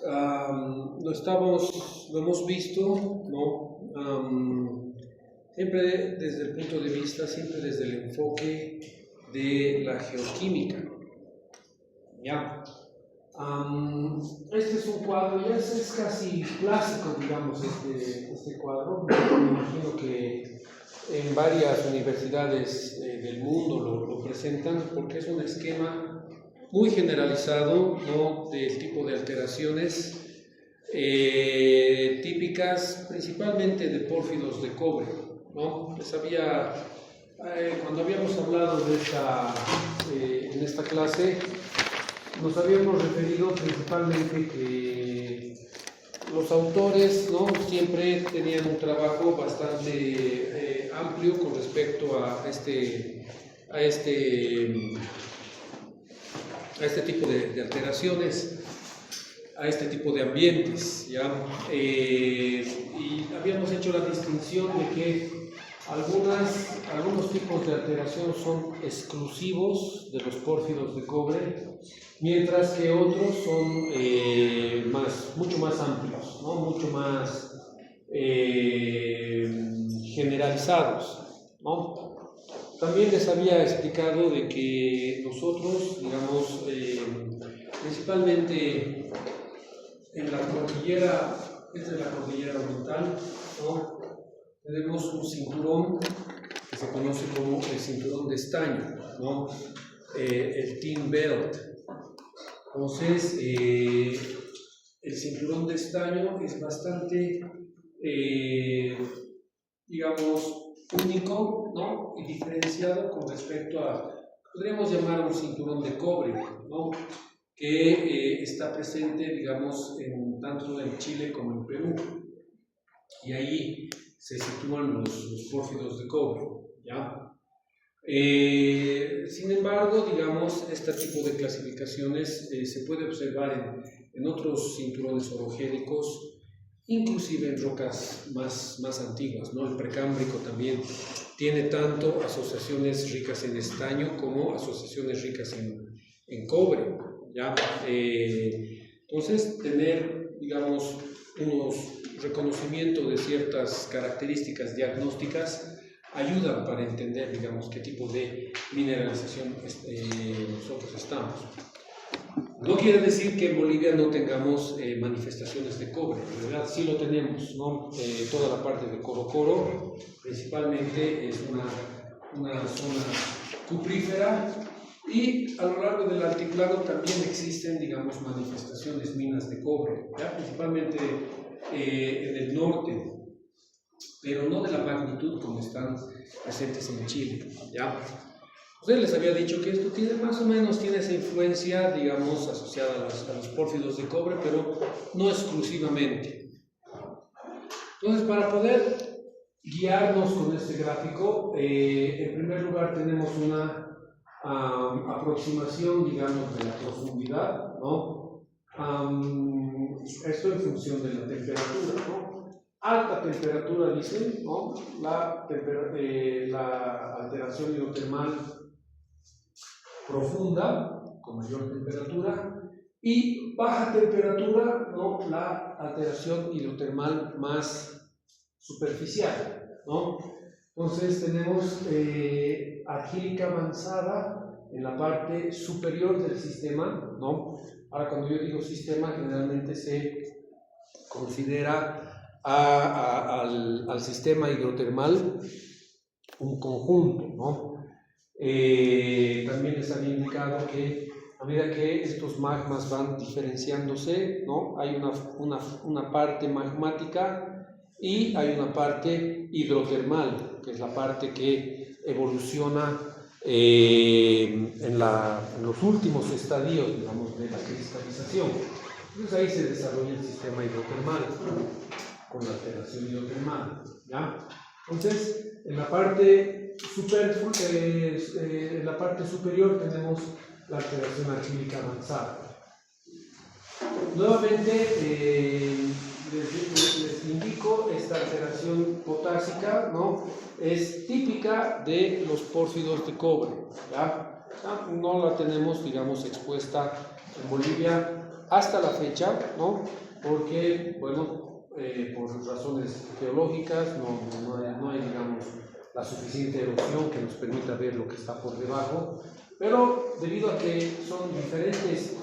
Lo hemos visto, ¿no? Siempre desde el punto de vista, siempre desde el enfoque de la geoquímica. ¿Ya? Este es un cuadro, ya es casi clásico, digamos, este cuadro. Me imagino que en varias universidades del mundo lo presentan porque es un esquema muy generalizado, ¿no?, del tipo de alteraciones típicas principalmente de pórfidos de cobre, ¿no? Cuando habíamos hablado en esta clase, nos habíamos referido principalmente que los autores, ¿no?, siempre tenían un trabajo bastante amplio con respecto a este tipo de alteraciones, a este tipo de ambientes, ¿ya? Y habíamos hecho la distinción de que algunos tipos de alteración son exclusivos de los pórfidos de cobre, mientras que otros son mucho más amplios, ¿no?, mucho más generalizados, ¿no? También les había explicado de que nosotros, digamos, principalmente en la cordillera, esta es la cordillera oriental, ¿no?, tenemos un cinturón que se conoce como el cinturón de estaño, ¿no?, el Tin Belt. Entonces, el cinturón de estaño es bastante, digamos, único, ¿no?, y diferenciado con respecto podríamos llamar un cinturón de cobre, ¿no?, que está presente, digamos, tanto en Chile como en Perú, y ahí se sitúan los pórfidos de cobre, ¿ya? Sin embargo, digamos, este tipo de clasificaciones se puede observar en otros cinturones orogénicos, inclusive en rocas más antiguas, ¿no? El precámbrico también tiene tanto asociaciones ricas en estaño como asociaciones ricas en cobre, ¿ya? Entonces, tener, digamos, unos reconocimientos de ciertas características diagnósticas ayudan para entender, digamos, qué tipo de mineralización nosotros estamos. No quiere decir que en Bolivia no tengamos manifestaciones de cobre, en realidad sí lo tenemos, ¿no? Toda la parte de Corocoro principalmente es una zona cuprífera, y a lo largo del altiplano también existen, digamos, manifestaciones, minas de cobre, ¿ya? Principalmente en el norte, pero no de la magnitud como están presentes en Chile, ¿ya? Ustedes les había dicho que esto más o menos tiene esa influencia, digamos, asociada a los pórfidos de cobre, pero no exclusivamente. Entonces, para poder guiarnos con este gráfico, en primer lugar tenemos una aproximación, digamos, de la profundidad, ¿no? Esto en función de la temperatura, ¿no? Alta temperatura, dicen, ¿no?, la alteración hidrotermal profunda, con mayor temperatura, y baja temperatura, ¿no?, la alteración hidrotermal más superficial, ¿no? Entonces tenemos argílica avanzada en la parte superior del sistema, ¿no? Ahora, cuando yo digo sistema, generalmente se considera al sistema hidrotermal un conjunto, ¿no? También les había indicado que a medida que estos magmas van diferenciándose, ¿no?, hay una parte magmática y hay una parte hidrotermal, que es la parte que evoluciona en los últimos estadios, digamos, de la cristalización. Entonces ahí se desarrolla el sistema hidrotermal con la alteración hidrotermal, ¿ya? Entonces, en la parte superior tenemos la alteración argílica avanzada. Nuevamente, les indico, esta alteración potásica, ¿no?, es típica de los pórfidos de cobre, ¿ya? No la tenemos, digamos, expuesta en Bolivia hasta la fecha, ¿no? Porque, bueno, por razones geológicas no hay, digamos, la suficiente erosión que nos permita ver lo que está por debajo, pero debido a que son diferentes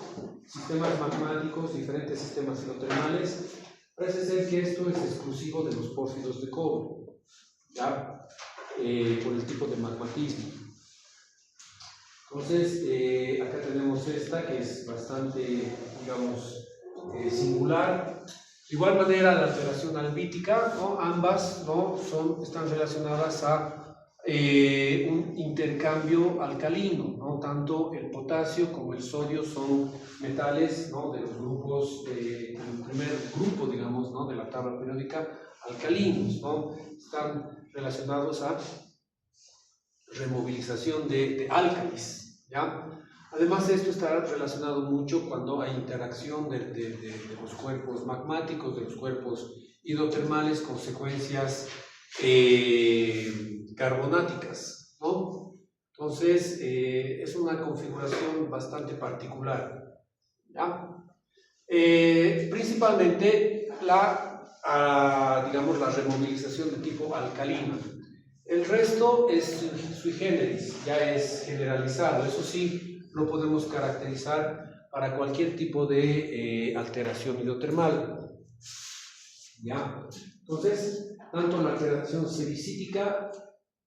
sistemas magmáticos, diferentes sistemas hidrotermales, parece ser que esto es exclusivo de los pórfidos de cobre, ¿ya? Por el tipo de magmatismo. Entonces, acá tenemos esta que es bastante, digamos, singular. De igual manera, la alteración albítica, ¿no? Ambas, ¿no? están relacionadas a un intercambio alcalino, ¿no? Tanto el potasio como el sodio son metales, ¿no? De los grupos, el primer grupo, digamos, ¿no? De la tabla periódica, alcalinos, ¿no? Están relacionados a removilización de álcalis, ¿ya? Además, esto está relacionado mucho cuando hay interacción de los cuerpos magmáticos, de los cuerpos hidrotermales con secuencias carbonáticas, ¿no? Entonces, es una configuración bastante particular, ¿ya? Principalmente digamos, la removilización de tipo alcalino. El resto es sui generis, ya es generalizado. Eso sí, lo podemos caracterizar para cualquier tipo de alteración hidrotermal. ¿Ya? Entonces, tanto la alteración sericítica,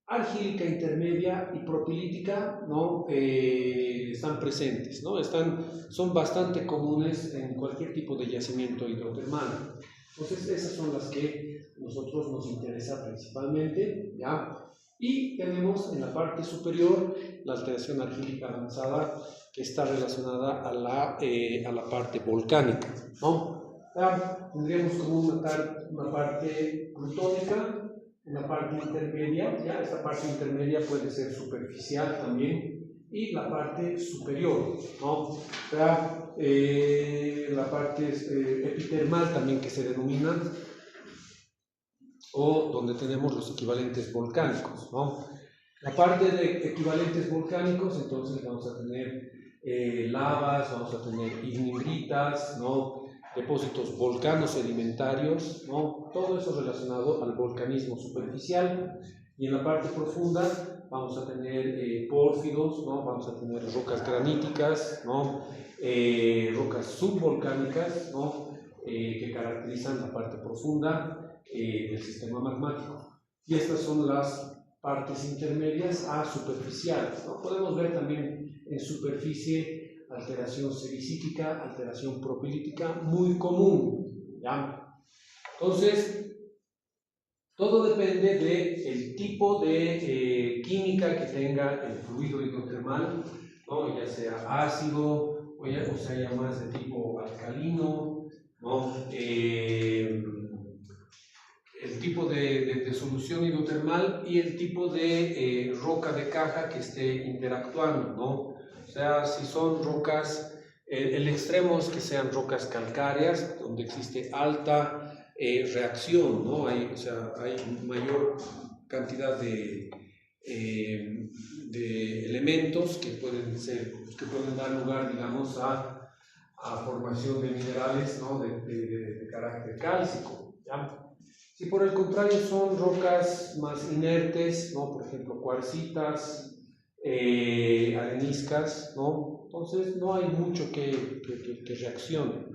argílica intermedia y propilítica, ¿no? Están presentes, ¿no? Son bastante comunes en cualquier tipo de yacimiento hidrotermal. Entonces, esas son las que a nosotros nos interesa principalmente, ¿ya? Y tenemos en la parte superior la alteración argílica avanzada, que está relacionada a la parte volcánica, ¿no? Tendríamos como una parte plutónica, una parte intermedia, ¿ya? Esta parte intermedia puede ser superficial también, y la parte superior, ¿no? La parte epitermal también, que se denomina, o donde tenemos los equivalentes volcánicos, ¿no? La parte de equivalentes volcánicos, entonces vamos a tener lavas, vamos a tener ignimbritas, ¿no? Depósitos volcano-sedimentarios, ¿no? Todo eso relacionado al volcanismo superficial. Y en la parte profunda vamos a tener pórfidos, ¿no? Vamos a tener rocas graníticas, ¿no? Rocas subvolcánicas, ¿no? Que caracterizan la parte profunda del sistema magmático. Y estas son las partes intermedias a superficiales, ¿no? Podemos ver también en superficie alteración sericítica, alteración propilítica, muy común, ¿ya? Entonces, todo depende del tipo de química que tenga el fluido hidrotermal, ¿no? Ya sea ácido o sea más de tipo alcalino, ¿no? El tipo de solución hidrotermal y el tipo de roca de caja que esté interactuando, ¿no? O sea, si son rocas, el extremo es que sean rocas calcáreas, donde existe alta reacción, ¿no? Hay mayor cantidad de elementos que pueden dar lugar, digamos, a formación de minerales, ¿no? de carácter cálcico, ¿ya? Si por el contrario son rocas más inertes, ¿no? Por ejemplo, cuarcitas, areniscas, ¿no? Entonces no hay mucho que reaccione.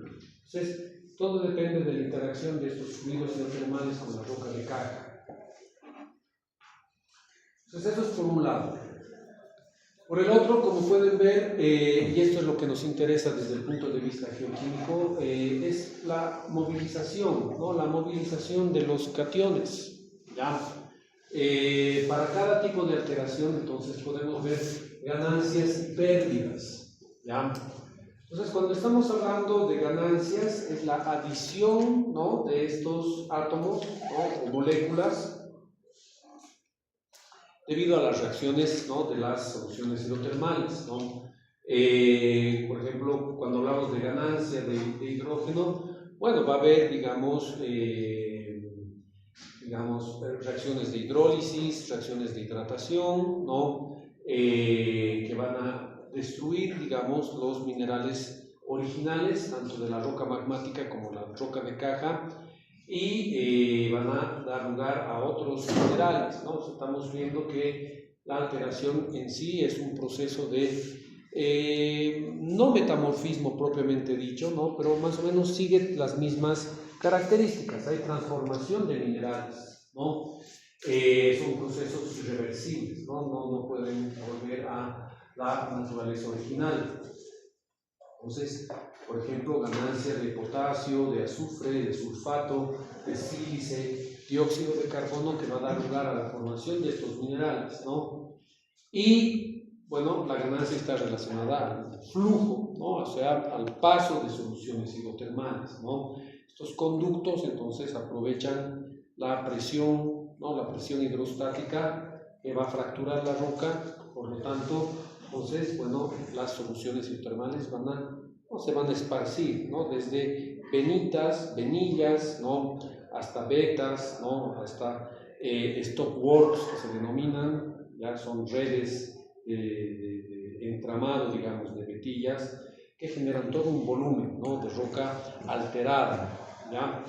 Entonces, todo depende de la interacción de estos fluidos hidrotermales con la roca de caja. Entonces, eso es por un lado. Por el otro, como pueden ver, y esto es lo que nos interesa desde el punto de vista geoquímico, es la movilización, ¿no? La movilización de los cationes, ¿ya? Para cada tipo de alteración, entonces, podemos ver ganancias y pérdidas, ¿ya? Entonces, cuando estamos hablando de ganancias, es la adición, ¿no? De estos átomos, ¿no? O moléculas, debido a las reacciones, ¿no? De las soluciones hidrotermales, ¿no? Por ejemplo, cuando hablamos de ganancia de hidrógeno, bueno, va a haber, digamos, reacciones de hidrólisis, reacciones de hidratación, ¿no? Que van a destruir, digamos, los minerales originales, tanto de la roca magmática como la roca de caja, y van a dar lugar a otros minerales, ¿no? Estamos viendo que la alteración en sí es un proceso de no metamorfismo propiamente dicho, ¿no? Pero más o menos sigue las mismas características. Hay transformación de minerales, ¿no? Son procesos irreversibles, ¿no? No pueden volver a la naturaleza original. Entonces, por ejemplo, ganancia de potasio, de azufre, de sulfato, de sílice, dióxido de carbono, que va a dar lugar a la formación de estos minerales, ¿no? Y bueno, la ganancia está relacionada al flujo, ¿no? O sea, al paso de soluciones hidrotermales, ¿no? Estos conductos entonces aprovechan la presión, ¿no? La presión hidrostática que va a fracturar la roca, por lo tanto, entonces, bueno, las soluciones hidrotermales se van a esparcir, ¿no? Desde venitas, venillas, ¿no? Hasta vetas, ¿no? Hasta stopworks, que se denominan, ya son redes de entramado, digamos, de vetillas, que generan todo un volumen, ¿no? De roca alterada, ¿ya?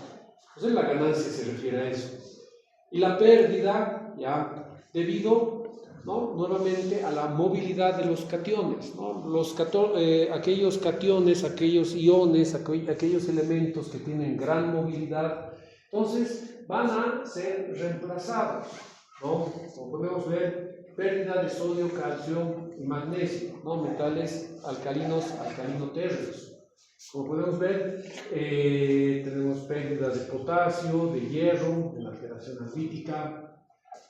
Entonces la ganancia se refiere a eso. Y la pérdida, ¿ya? Debido, ¿no? Nuevamente a la movilidad de los cationes, ¿no? Aquellos cationes, aquellos iones, aquellos elementos que tienen gran movilidad, entonces van a ser reemplazados, ¿no? Como podemos ver, pérdida de sodio, calcio y magnesio, ¿no? Metales alcalinos, alcalino-térreos. Como podemos ver, tenemos pérdida de potasio, de hierro, de la alteración albítica,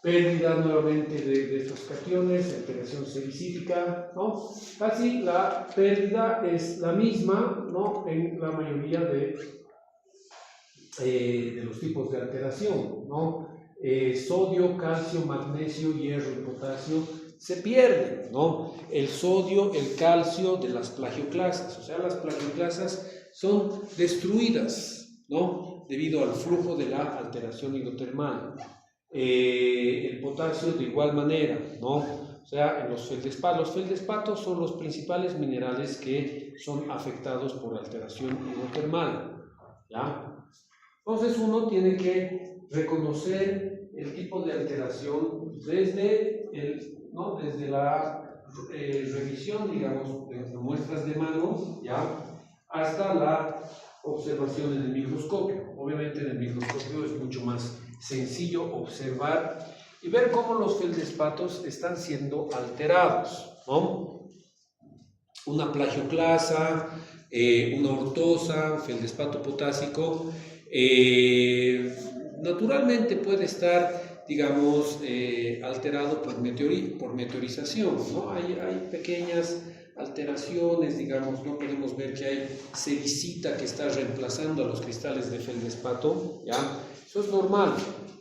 pérdida nuevamente de estos cationes, alteración sericítica, ¿no? Casi la pérdida es la misma, ¿no? En la mayoría de los tipos de alteración, ¿no? Sodio, calcio, magnesio, hierro y potasio se pierden, ¿no? El sodio, el calcio de las plagioclasas, o sea, las plagioclasas son destruidas, ¿no? Debido al flujo de la alteración hidrotermal. El potasio de igual manera, ¿no? O sea, en los feldespatos son los principales minerales que son afectados por alteración hidrotermal, ¿ya? Entonces uno tiene que reconocer el tipo de alteración desde la revisión, digamos, de muestras de mano, ¿ya? Hasta la observación en el microscopio. Obviamente en el microscopio es mucho más sencillo observar y ver cómo los feldespatos están siendo alterados, ¿no? Una plagioclasa, una ortosa, feldespato potásico, naturalmente puede estar, digamos, alterado por meteorización, ¿no? Hay pequeñas alteraciones, digamos, no podemos ver que hay sericita que está reemplazando a los cristales de feldespato, ¿ya? Eso es normal.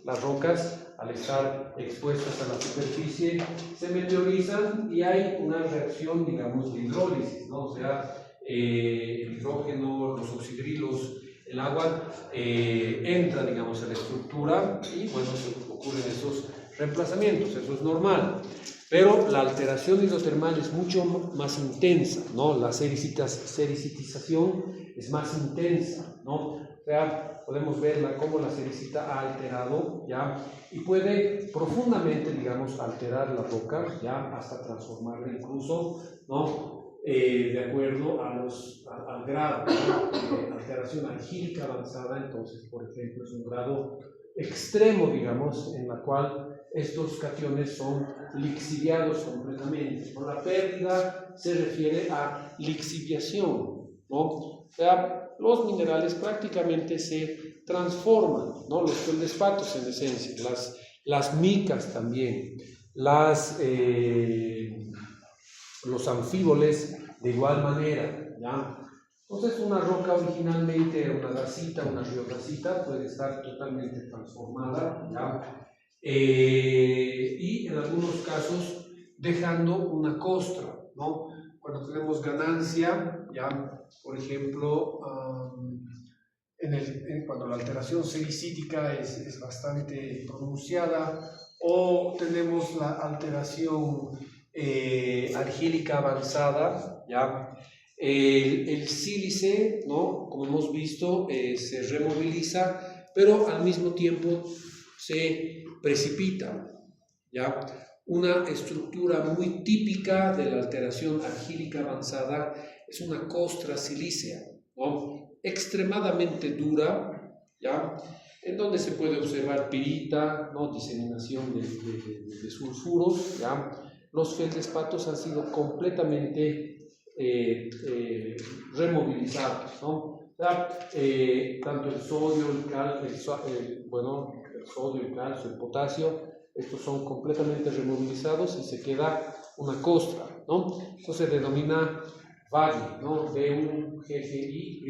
Las rocas, al estar expuestas a la superficie, se meteorizan y hay una reacción, digamos, de hidrólisis, ¿no? O sea, el hidrógeno, los oxidrilos, el agua entra, digamos, a la estructura y, bueno, ocurren esos reemplazamientos, eso es normal. Pero la alteración hidrotermal es mucho más intensa, ¿no? La sericitización es más intensa, ¿no? O sea, podemos ver cómo la sericita ha alterado, ¿ya? Y puede profundamente, digamos, alterar la roca, ¿ya? Hasta transformarla incluso, ¿no? De acuerdo al grado, ¿no? Alteración algílica avanzada, entonces, por ejemplo, es un grado extremo, digamos, en la cual estos cationes son lixiviados completamente, ¿no? La pérdida se refiere a lixiviación, ¿no? O sea, los minerales prácticamente se transforman, ¿no? Los feldespatos en esencia, las micas también, los anfíboles de igual manera, ¿ya? Entonces una roca originalmente era una dacita, una riodacita, puede estar totalmente transformada, ¿ya? Y en algunos casos dejando una costra, ¿no? Cuando tenemos ganancia, ¿ya? Por ejemplo, cuando la alteración sericítica es bastante pronunciada, o tenemos la alteración argílica avanzada, ¿ya? El sílice, ¿no? Como hemos visto, se removiliza, pero al mismo tiempo se precipita, ¿ya? Una estructura muy típica de la alteración argílica avanzada es una costra silícea, ¿no? Extremadamente dura, ¿ya? En donde se puede observar pirita, ¿no? Diseminación de sulfuros, ¿ya? Los feldespatos han sido completamente removilizados, ¿no? O sea, tanto el sodio, el calcio, el sodio, el calcio, el potasio, estos son completamente removilizados y se queda una costra, ¿no? Eso se denomina VAGI, ¿no? B-U-G-G-I,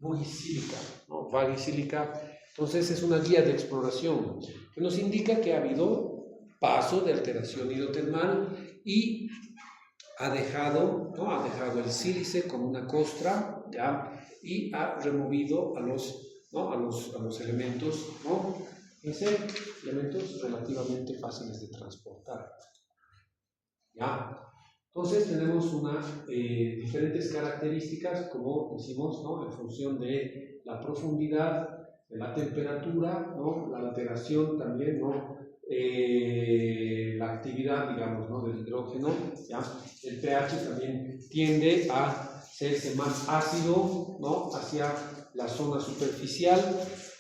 Vugicílica, ¿no? Vagicílica. Entonces es una guía de exploración que nos indica que ha habido paso de alteración hidrotermal y ha dejado el sílice como una costra, ¿ya? Y ha removido a los elementos, ¿no? Elementos relativamente fáciles de transportar, ¿ya? Entonces tenemos diferentes características, como decimos, ¿no? En función de la profundidad, de la temperatura, ¿no? La alteración también, ¿no? La actividad, digamos, ¿no? Del hidrógeno, ¿ya? El pH también tiende a hacerse más ácido, ¿no? Hacia la zona superficial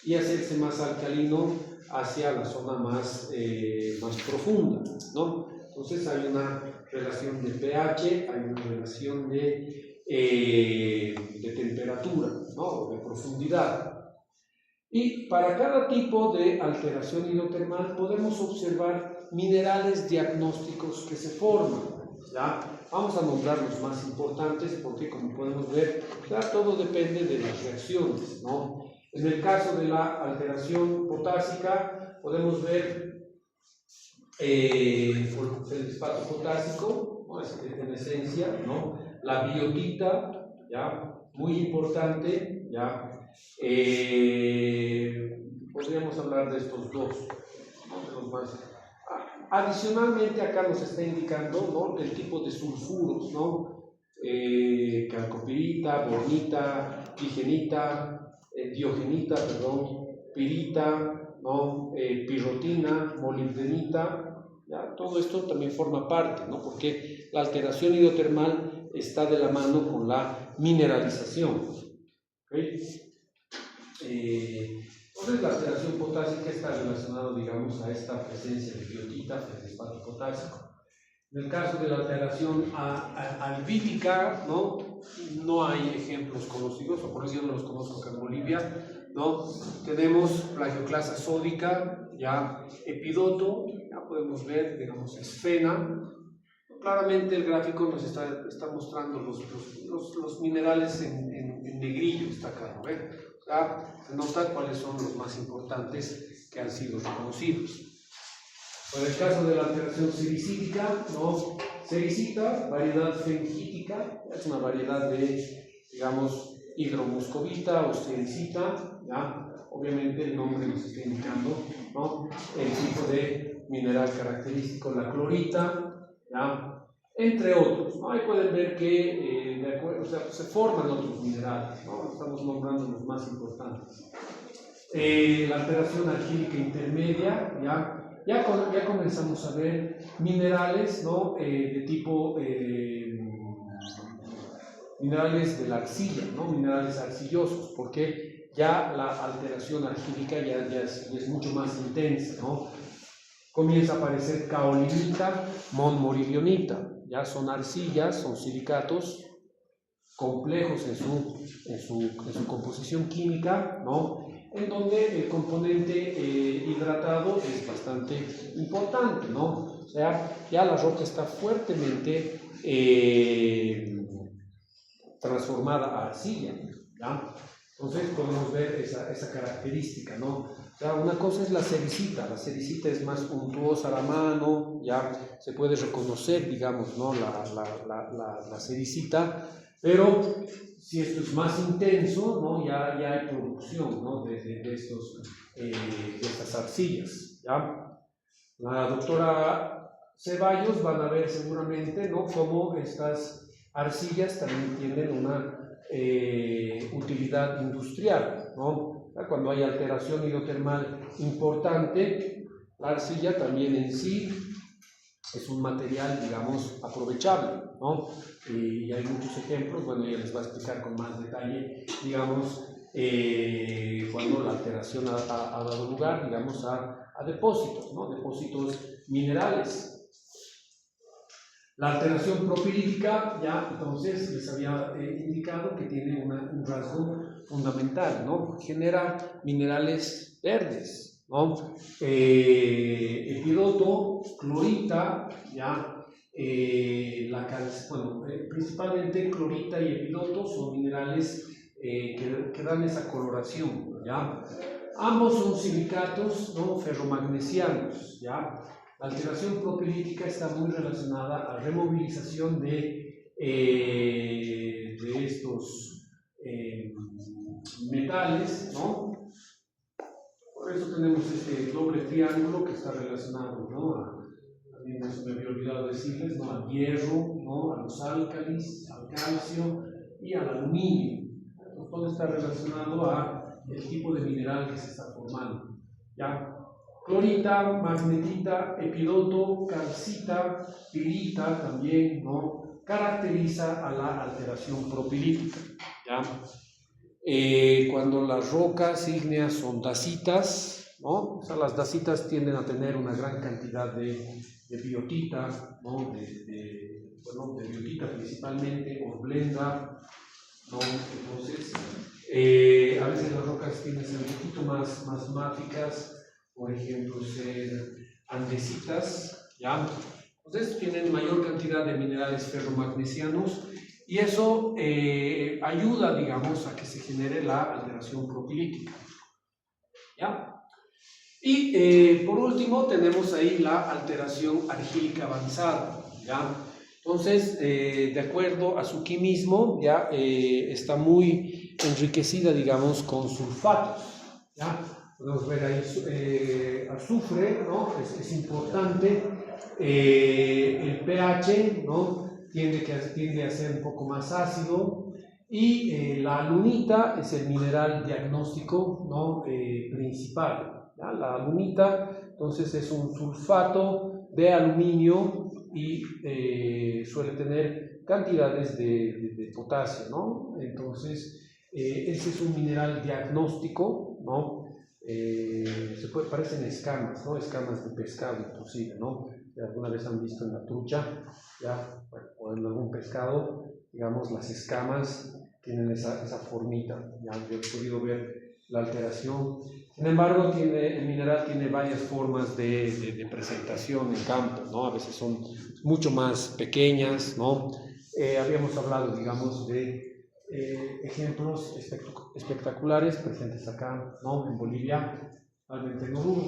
y hacerse más alcalino hacia la zona más profunda, ¿no? Entonces hay una relación de pH, hay una relación de temperatura, ¿no? De profundidad. Y para cada tipo de alteración hidrotermal podemos observar minerales diagnósticos que se forman, ¿ya? Vamos a nombrar los más importantes porque, como podemos ver, ya todo depende de las reacciones, ¿no? En el caso de la alteración potásica podemos ver el feldespato potásico, ¿no? En esencia, ¿no? La biotita, ¿ya? Muy importante, ¿ya? Podríamos hablar de estos dos, ¿no? De los más. Adicionalmente, acá nos está indicando, ¿no? El tipo de sulfuros, ¿no? Calcopirita, bornita, diogenita, pirita, ¿no? Pirrotina, molibdenita, ¿ya? Todo esto también forma parte, ¿no? Porque la alteración hidrotermal está de la mano con la mineralización, ¿okay? Entonces la alteración potásica está relacionada, digamos, a esta presencia de biotita, feldespato potásico. En el caso de la alteración albítica, no hay ejemplos conocidos, o por eso yo no los conozco acá en Bolivia, ¿no? Tenemos plagioclasa sódica, ya epidoto, ya podemos ver, digamos, esfena. Claramente el gráfico nos está mostrando los minerales en negrillo, está acá, ¿no? O sea, se nota cuáles son los más importantes que han sido reconocidos. En el caso de la alteración sericítica, ¿no? Sericita, variedad fengítica, es una variedad de, digamos, hidromuscovita o sericita, ¿ya? Obviamente el nombre nos está indicando, ¿no? El tipo de mineral característico, la clorita, ¿ya? Entre otros, ¿no? Ahí pueden ver que se forman otros minerales, ¿no? Estamos nombrando los más importantes. La alteración argílica intermedia, ya comenzamos a ver minerales, ¿no? De tipo minerales de la arcilla, ¿no? Minerales arcillosos, porque ya la alteración argílica ya es mucho más intensa, ¿no? Comienza a aparecer caolinita, monmorillonita, ya son arcillas, son silicatos complejos en su composición química, ¿no? En donde el componente hidratado es bastante importante, ¿no? O sea, ya la roca está fuertemente transformada a arcilla, ¿ya? Entonces podemos ver esa característica, ¿no? O sea, una cosa es la sericita es más untuosa a la mano, ya se puede reconocer, digamos, ¿no? La sericita, pero si esto es más intenso, ¿no? Ya hay producción, ¿no? de estas arcillas, ¿ya? La doctora Ceballos van a ver seguramente, ¿no? Cómo estas arcillas también tienen una utilidad industrial, ¿no? Cuando hay alteración hidrotermal importante, la arcilla también en sí es un material, digamos, aprovechable, ¿no? Y hay muchos ejemplos, bueno, ya les voy a explicar con más detalle, digamos, cuando la alteración ha dado lugar, digamos, a depósitos, ¿no? Depósitos minerales. La alteración propilítica, ya entonces les había indicado que tiene un rasgo fundamental, ¿no? Genera minerales verdes, ¿no? Epidoto, clorita, ya, principalmente clorita y epidoto son minerales que dan esa coloración, ¿ya? Ambos son silicatos, ¿no? Ferromagnesianos, ¿ya? La alteración propilítica está muy relacionada a la removilización de estos metales, ¿no? Por eso tenemos este doble triángulo que está relacionado, ¿no? También eso me había olvidado decirles, ¿no? Al hierro, ¿no? A los álcalis, al calcio y al aluminio. Entonces, todo está relacionado a el tipo de mineral que se está formando, ¿ya? Clorita, magnetita, epidoto, calcita, pirita también, ¿no? Caracteriza a la alteración propilítica, ¿ya? Cuando las rocas ígneas son dacitas, ¿no? O sea, las dacitas tienden a tener una gran cantidad de biotita, ¿no? De biotita principalmente, hornblenda, ¿no? Entonces, a veces las rocas tienden a ser un poquito más máficas, por ejemplo, ser andesitas, ¿ya? Entonces tienen mayor cantidad de minerales ferromagnesianos y eso ayuda, digamos, a que se genere la alteración propilítica, ¿ya? Y por último tenemos ahí la alteración argílica avanzada, ¿ya? Entonces, de acuerdo a su quimismo, ya está muy enriquecida, digamos, con sulfatos, ¿ya? Podemos ver ahí azufre, ¿no? Es importante. El pH, ¿no? Tiende a ser un poco más ácido. Y la alunita es el mineral diagnóstico, ¿no? Principal, ¿ya? La alunita, entonces, es un sulfato de aluminio y suele tener cantidades de potasio, ¿no? Entonces, ese es un mineral diagnóstico, ¿no? Parecen escamas, ¿no? Escamas de pescado inclusive, ¿no? Alguna vez han visto en la trucha, ¿ya? O en algún pescado, digamos, las escamas tienen esa formita, ya he podido ver la alteración. Sin embargo, el mineral tiene varias formas de presentación en campo, ¿no? A veces son mucho más pequeñas, ¿no? Habíamos hablado, digamos, de ejemplos espectaculares presentes acá, ¿no? En Bolivia, realmente en Oruro.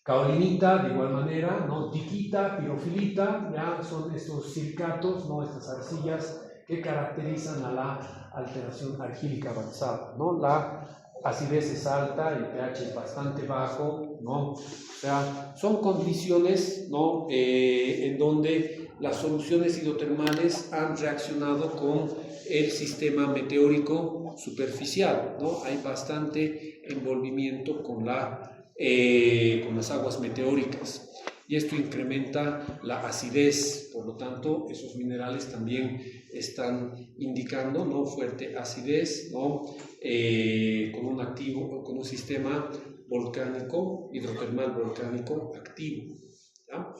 Caolinita, de igual manera, ¿no? Tiquita, pirofilita, ya son estos silicatos, ¿no? Estas arcillas que caracterizan a la alteración argílica avanzada, ¿no? La acidez es alta, el pH es bastante bajo, ¿no? O sea, son condiciones, ¿no? En donde las soluciones hidrotermales han reaccionado con el sistema meteórico superficial, ¿no? Hay bastante envolvimiento con las aguas meteóricas y esto incrementa la acidez, por lo tanto esos minerales también están indicando, ¿no? Fuerte acidez, ¿no? Con un sistema volcánico, hidrotermal volcánico activo, ¿ya?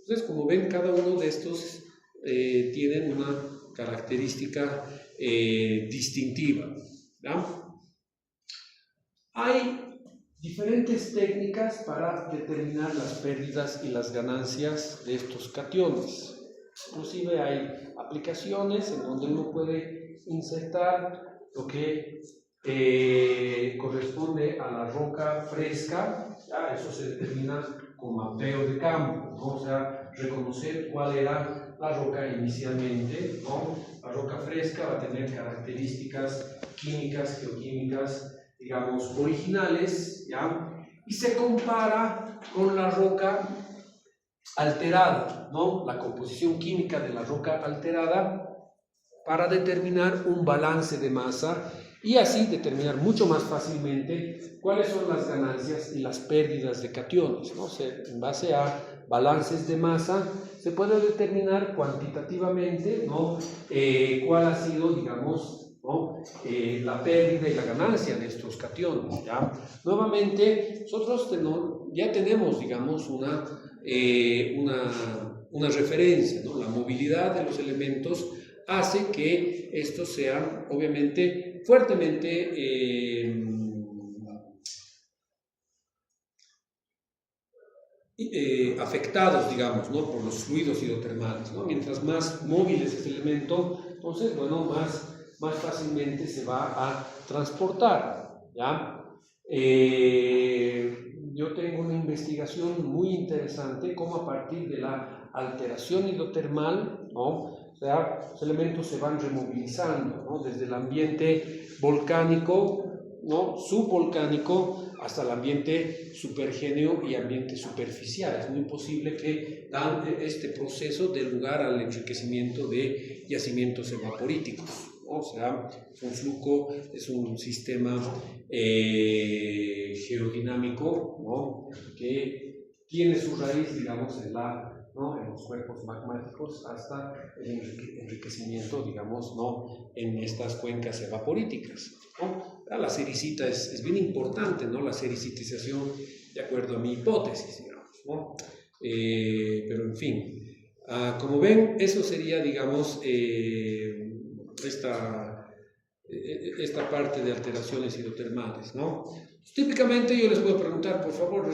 Entonces, como ven, cada uno de estos tienen una característica distintiva, ¿ya? Hay diferentes técnicas para determinar las pérdidas y las ganancias de estos cationes. Inclusive hay aplicaciones en donde uno puede insertar lo que corresponde a la roca fresca, ¿ya? Eso se determina con mapeo de campo, ¿no? O sea, reconocer cuál era la roca inicialmente, ¿no? La roca fresca va a tener características químicas, geoquímicas, digamos, originales, ¿ya? Y se compara con la roca alterada, ¿no? La composición química de la roca alterada para determinar un balance de masa y así determinar mucho más fácilmente cuáles son las ganancias y las pérdidas de cationes, ¿no? En base a balances de masa se puede determinar cuantitativamente, ¿no? Cuál ha sido, digamos, ¿no? La pérdida y la ganancia de estos cationes, ¿ya? Nuevamente, nosotros ya tenemos, digamos, una referencia, ¿no? La movilidad de los elementos hace que estos sean, obviamente, fuertemente afectados, digamos, ¿no? Por los fluidos hidrotermales, ¿no? Mientras más móvil es este elemento, entonces, bueno, más fácilmente se va a transportar, ¿ya? Yo tengo una investigación muy interesante, cómo a partir de la alteración hidrotermal, ¿no? O sea, los elementos se van removilizando, ¿no? Desde el ambiente volcánico, ¿no? Subvolcánico, hasta el ambiente supergéneo y ambiente superficial. Es muy posible que este proceso dé lugar al enriquecimiento de yacimientos evaporíticos, ¿no? O sea, es un flujo, es un sistema geodinámico, ¿no? Que tiene su raíz, digamos, ¿no? En los cuerpos magmáticos hasta el enriquecimiento, digamos, ¿no? En estas cuencas evaporíticas, ¿no? La sericita es bien importante, ¿no? La sericitización, de acuerdo a mi hipótesis, digamos, ¿no? Pero en fin, como ven, eso sería, digamos, esta parte de alteraciones hidrotermales, ¿no? Típicamente yo les puedo preguntar, por favor,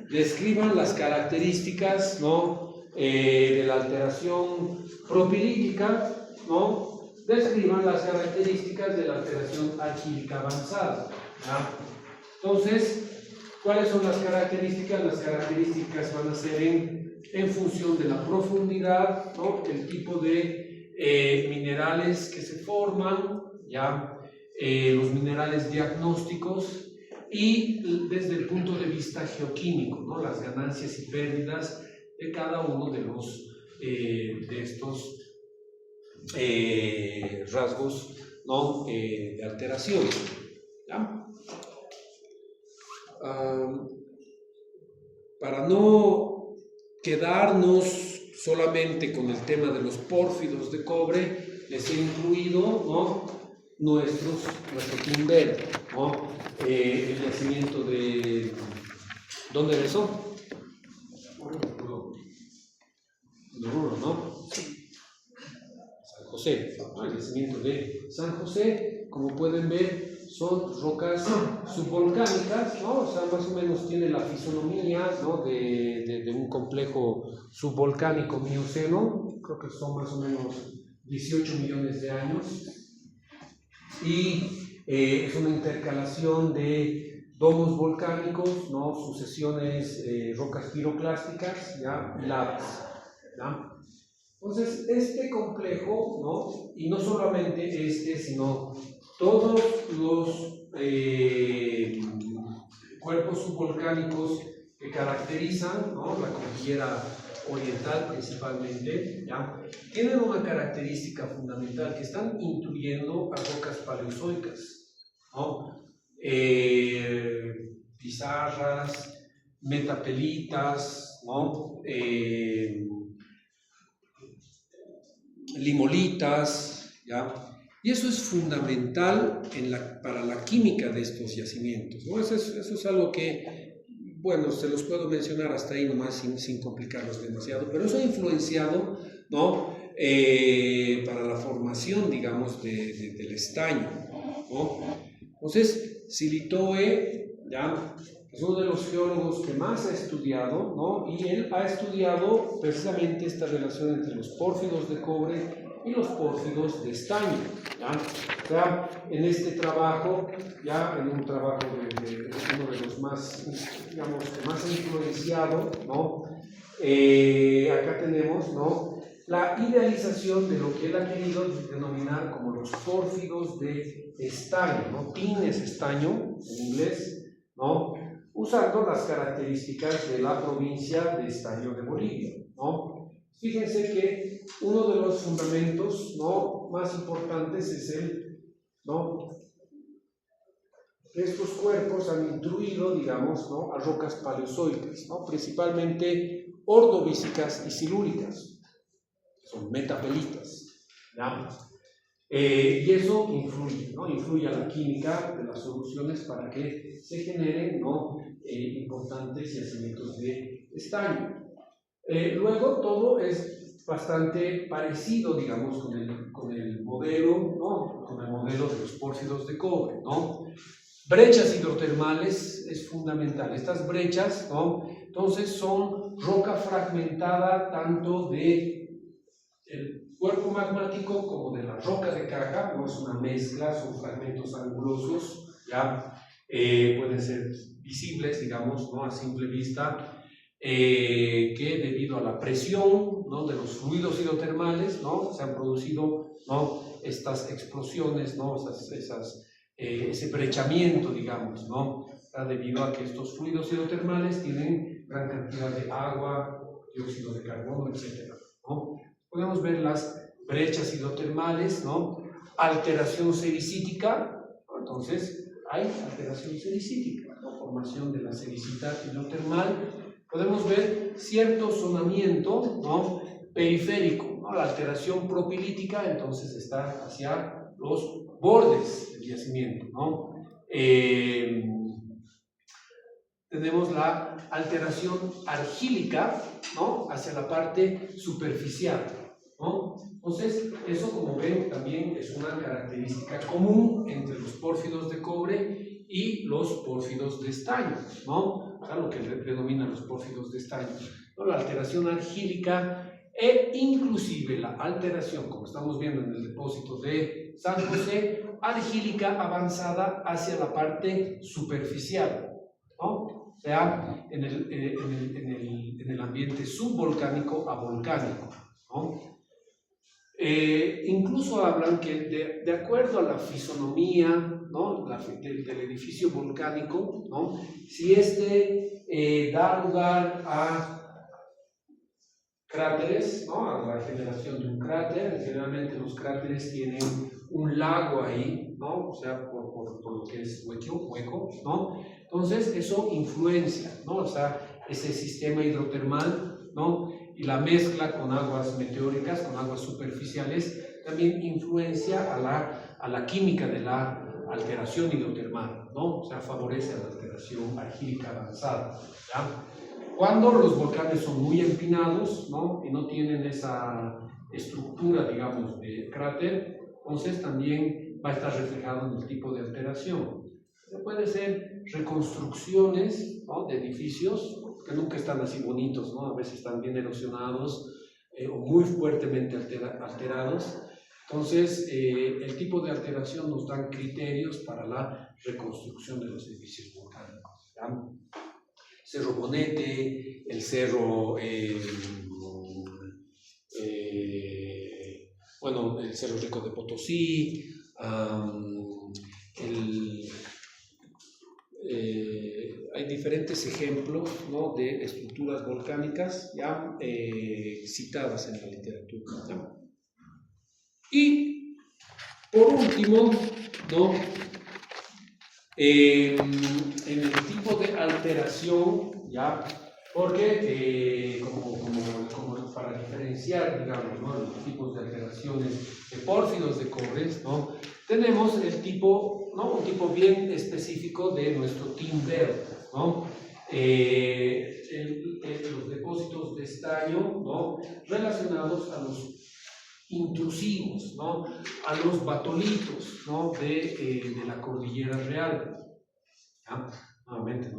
describan las características, ¿no? De la alteración propilítica, ¿no? Describan las características de la alteración alquílica avanzada, ¿ya? Entonces, ¿cuáles son las características? Las características van a ser en función de la profundidad, ¿no? El tipo de minerales que se forman, ¿ya? Los minerales diagnósticos y desde el punto de vista geoquímico, ¿no? Las ganancias y pérdidas de cada uno de estos rasgos, ¿no? De alteración, ¿ya? Para no quedarnos solamente con el tema de los pórfidos de cobre, les he incluido, ¿no? nuestro Timbero, ¿no? El yacimiento de... ¿Dónde era eso? Oruro, ¿no? San José, ¿no? El yacimiento de San José, como pueden ver, son rocas subvolcánicas, ¿no? O sea, más o menos tiene la fisonomía, ¿no? de un complejo subvolcánico mioceno, creo que son más o menos 18 millones de años, y es una intercalación de domos volcánicos, ¿no? Sucesiones, rocas piroclásticas, ¿ya? Y lavas, ¿ya? Entonces, este complejo, ¿no? Y no solamente sino todos los cuerpos subvolcánicos que caracterizan, ¿no? La cordillera oriental principalmente, ¿ya? Tienen una característica fundamental, que están intuyendo a rocas paleozoicas, ¿no? Pizarras, metapelitas, ¿no? Limolitas, ¿ya? Y eso es fundamental para la química de estos yacimientos, ¿no? Eso es algo que, bueno, se los puedo mencionar hasta ahí nomás sin complicarlos demasiado, pero eso ha influenciado, ¿no? Para la formación, digamos, del estaño, ¿no? Entonces, Silitoe, ¿ya? Es uno de los geólogos que más ha estudiado, ¿no? Y él ha estudiado precisamente esta relación entre los pórfidos de cobre y los pórfidos de estaño, ¿ya? O sea, en este trabajo, ya en un trabajo de uno de los más, digamos, que más ha influenciado, ¿no? Acá tenemos, ¿no? La idealización de lo que él ha querido denominar como los pórfidos de estaño, ¿no? Tin es estaño en inglés, ¿no? usando las características de la provincia de estaño de Bolivia, ¿no? Fíjense que uno de los fundamentos, ¿no?, más importantes es el, ¿no?, que estos cuerpos han intruido, digamos, ¿no?, a rocas paleozoicas, ¿no?, principalmente ordovícicas y silúricas, son metapelitas, ¿ya? Y eso influye, ¿no?, influye a la química de las soluciones para que se generen, ¿no?, importantes yacimientos de estaño. Luego todo es bastante parecido, digamos, con el modelo, ¿no?, con el modelo de los pórfidos de cobre, ¿no? Brechas hidrotermales es fundamental. Estas brechas, ¿no?, entonces son roca fragmentada tanto de el cuerpo magmático como de la roca de caja, no es una mezcla, son fragmentos angulosos, ya pueden ser visibles, digamos, ¿no?, a simple vista, que debido a la presión, ¿no?, de los fluidos hidrotermales, ¿no?, se han producido, ¿no?, estas explosiones, ¿no?, ese brechamiento, digamos, ¿no?, debido a que estos fluidos hidrotermales tienen gran cantidad de agua, dióxido de carbono, etc., ¿no? Podemos ver las brechas hidrotermales, ¿no?, alteración sericítica, ¿no? Entonces hay alteración sericítica, ¿no?, formación de la sericita hidrotermal. Podemos ver cierto zonamiento, ¿no?, periférico, ¿no?, la alteración propilítica, entonces está hacia los bordes del yacimiento, ¿no? Tenemos la alteración argílica, ¿no?, hacia la parte superficial, ¿no? Entonces, eso, como ven, también es una característica común entre los pórfidos de cobre y los pórfidos de estaño, ¿no? O sea, lo que predomina los pórfidos de estaño, ¿no? La alteración argílica e inclusive la alteración, como estamos viendo en el depósito de San José, argílica avanzada hacia la parte superficial, ¿no? O sea, en el ambiente subvolcánico a volcánico, ¿no? Incluso hablan que de acuerdo a la fisonomía, ¿no?, del edificio volcánico, ¿no?, si da lugar a cráteres, ¿no?, a la generación de un cráter, generalmente los cráteres tienen un lago ahí, ¿no?, o sea, por lo que es hueco, ¿no? Entonces eso influencia, ¿no?, o sea, ese sistema hidrotermal, ¿no?, y la mezcla con aguas meteóricas, con aguas superficiales, también influencia a la química de la alteración hidrotermal, ¿no? O sea, favorece a la alteración argílica avanzada, ¿ya? Cuando los volcanes son muy empinados, ¿no?, y no tienen esa estructura, digamos, de cráter, entonces también va a estar reflejado en el tipo de alteración. Puede ser reconstrucciones, ¿no?, de edificios que nunca están así bonitos, ¿no? A veces están bien erosionados o muy fuertemente alterados. Entonces, el tipo de alteración nos dan criterios para la reconstrucción de los edificios volcánicos, ¿ya? Cerro Bonete, el Cerro, el Cerro Rico de Potosí, hay diferentes ejemplos, ¿no?, de estructuras volcánicas ya citadas en la literatura, ¿no? Y por último, ¿no?, en el tipo de alteración, ¿ya?, porque como para diferenciar, digamos, ¿no?, los tipos de alteraciones de pórfidos de cobre, ¿no?, tenemos el tipo, ¿no?, un tipo bien específico de nuestro Tinber, ¿no? Los depósitos de estaño, ¿no?, relacionados a los intrusivos, ¿no?, a los batolitos, ¿no?, de la cordillera real, ¿ya? Nuevamente,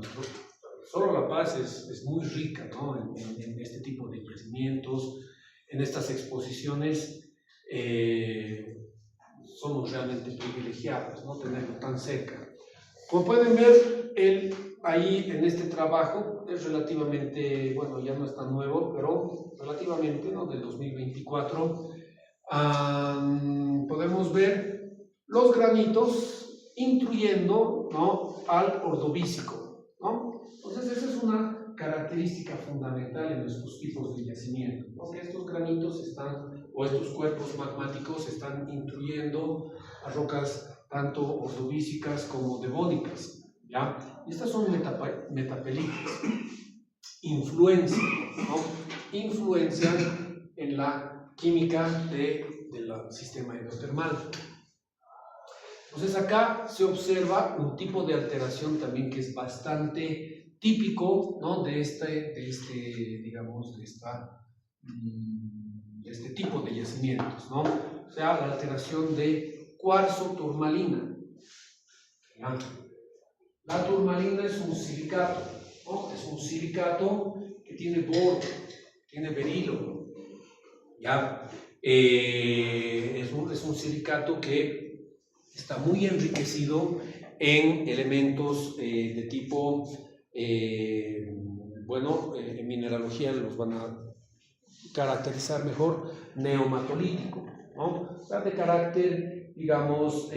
solo La Paz es muy rica, ¿no?, en este tipo de yacimientos, en estas exposiciones. Somos realmente privilegiados, ¿no?, tenerlo tan cerca. Como pueden ver, ahí en este trabajo es relativamente, bueno, ya no es tan nuevo, pero relativamente, ¿no?, del 2024, podemos ver los granitos intruyendo, ¿no?, al ordovícico, ¿no? Entonces, esa es una característica fundamental en nuestros tipos de yacimiento, ¿no? Que estos granitos o estos cuerpos magmáticos están intruyendo a rocas tanto ordovícicas como devónicas, ¿ya? Estas son metapelíticas. Influencian en la química del sistema hidrotermal. Entonces acá se observa un tipo de alteración también que es bastante típico, ¿no? de este tipo de yacimientos, ¿no? O sea, la alteración de cuarzo turmalina. ¿Ya? La turmalina es un silicato, ¿no? Es un silicato que tiene boro, tiene berilo, ¿ya? Es un silicato que está muy enriquecido en elementos de tipo, en mineralogía los van a caracterizar mejor, neomatolítico, ¿no? O sea, de carácter, digamos,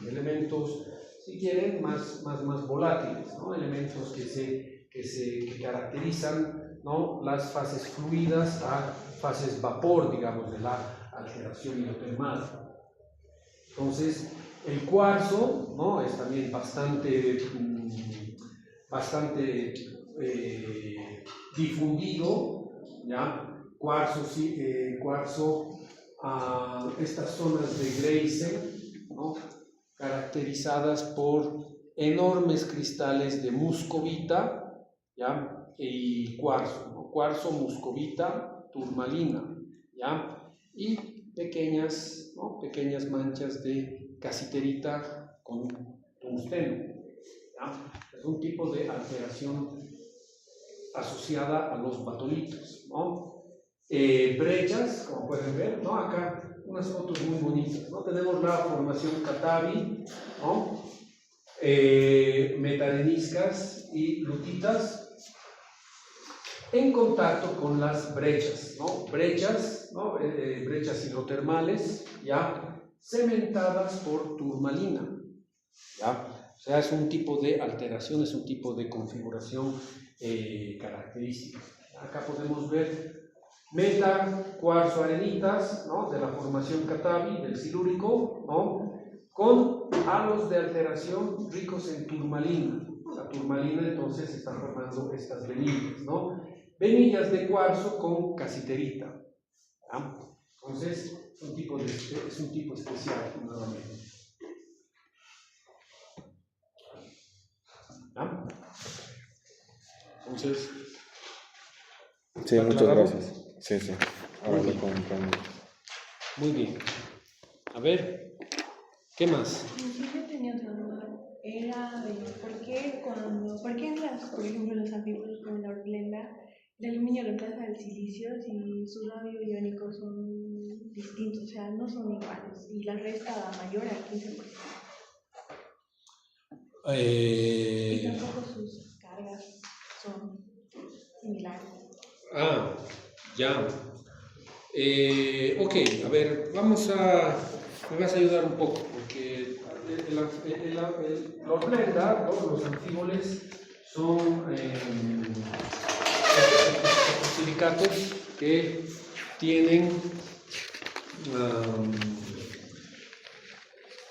elementos, si quieren, más volátiles, ¿no? Elementos que caracterizan, ¿no? Las fases fluidas a fases vapor, digamos, de la alteración hidrotermal. Entonces, el cuarzo, ¿no? Es también bastante difundido, ¿ya? Cuarzo, estas zonas de Greisen, ¿no? Caracterizadas por enormes cristales de muscovita, ¿ya? Y cuarzo, ¿no? Cuarzo, muscovita, turmalina, ¿ya? Y pequeñas manchas de casiterita con tungsteno, ¿ya? Es un tipo de alteración asociada a los batolitos, ¿no? Brechas, como pueden ver, ¿no? Acá unas fotos muy bonitas, ¿no? Tenemos la formación Catavi, ¿no? Metareniscas y lutitas en contacto con las brechas, ¿no? Brechas hidrotermales, ¿ya? Cementadas por turmalina, ¿ya? O sea, es un tipo de alteración, es un tipo de configuración característica. Acá podemos ver cuarzo arenitas, ¿no? De la formación Catavi, del silúrico, ¿no? Con halos de alteración ricos en turmalina. La turmalina entonces está formando estas venillas, ¿no? Venillas de cuarzo con casiterita, ¿ya? Entonces es un tipo especial nuevamente. ¿Ya? Entonces, sí, muchas gracias. Sí. Ahora lo comprendo. Muy bien. A ver, ¿qué más? Sí, yo tenía otra duda. Era de por qué por ejemplo, los anfíbolos como la orblenda, el aluminio reemplaza el silicio si sus radios iónicos son distintos, o sea, no son iguales, y la resta mayor a 15%. Y tampoco sus cargas son similares. Ya. Ok, a ver, me vas a ayudar un poco, porque la orblenda, ¿no? Los anfíboles son silicatos que tienen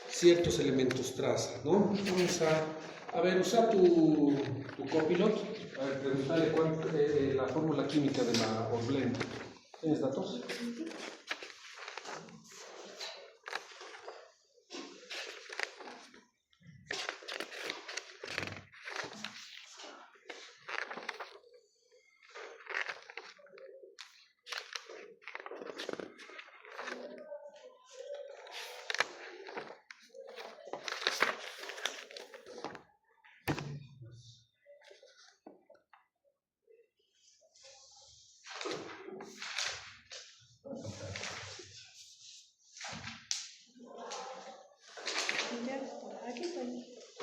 ciertos elementos traza, ¿no? Vamos a ver, usa tu copilot, a ver, preguntarle la fórmula química de la orblenda. ¿Tienes datos?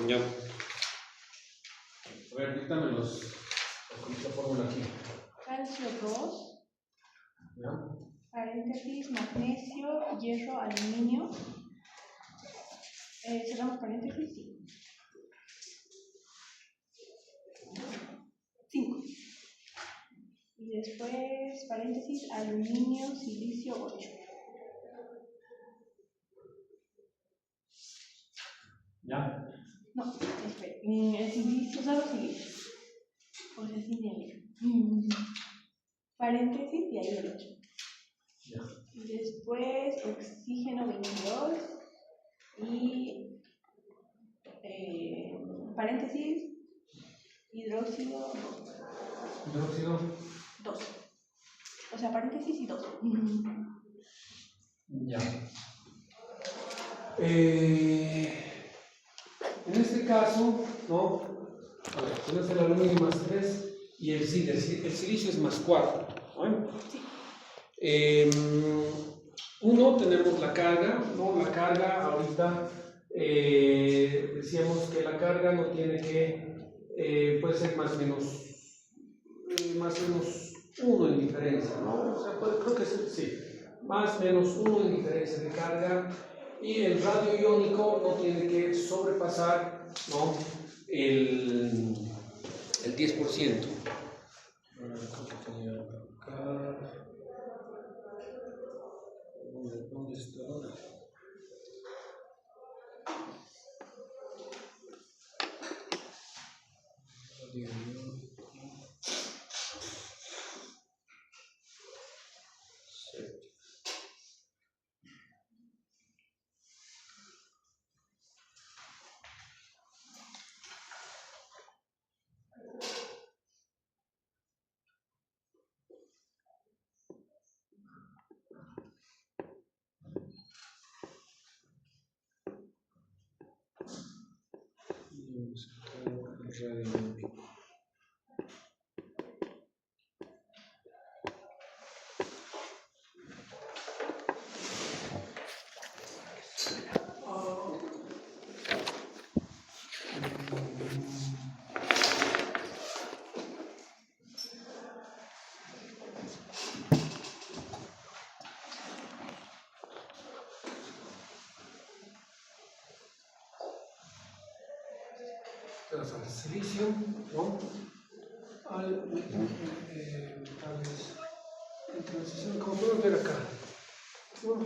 Ya. A ver, dígame la fórmula aquí. Calcio 2, ¿Ya? paréntesis, magnesio, hierro, aluminio. Cerramos paréntesis, sí. 5. Y después, paréntesis, aluminio, silicio, 8. ¿Ya? No, espera. El silicio, solo silicio. O sea, sin negro. Paréntesis y ahí el 8. Ya. Y después, oxígeno 22. Y paréntesis, hidróxido 2. O sea, paréntesis y 2. Ya. En este caso, ¿no? A ver, tenemos el aluminio más 3 y el silicio es más 4. ¿No? Sí. Uno, tenemos la carga, ¿no? La carga ahorita decíamos que la carga no tiene que, puede ser más o menos 1 en diferencia, ¿no? O sea, creo que sí, más o menos 1 en diferencia de carga, y el radio iónico no tiene que sobrepasar, ¿no? el 10%. Creo que tenía acá. ¿Dónde está? Al silicio, ¿no? Al metales en transición, como podemos ver acá, ¿no?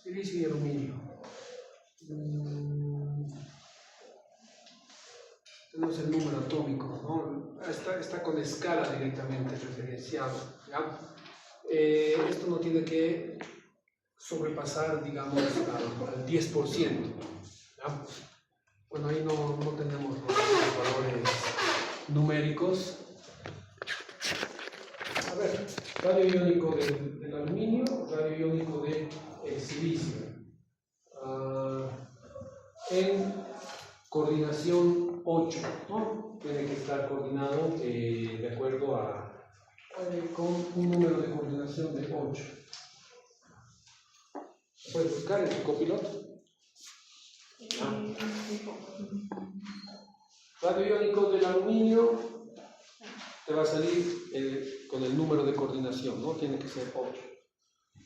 Silicio y aluminio. Tenemos el número atómico, ¿no? Está con escala directamente referenciado, ¿ya? Esto no tiene que sobrepasar, digamos, al 10%, ¿ya? Bueno, ahí no tenemos los valores numéricos. A ver, radio iónico del aluminio, radio iónico del silicio. En coordinación 8, ¿no? Tiene que estar coordinado de acuerdo con un número de coordinación de 8. ¿Puedes buscar en tu copiloto? Radio iónico del aluminio te va a salir con el número de coordinación, ¿no? Tiene que ser 8.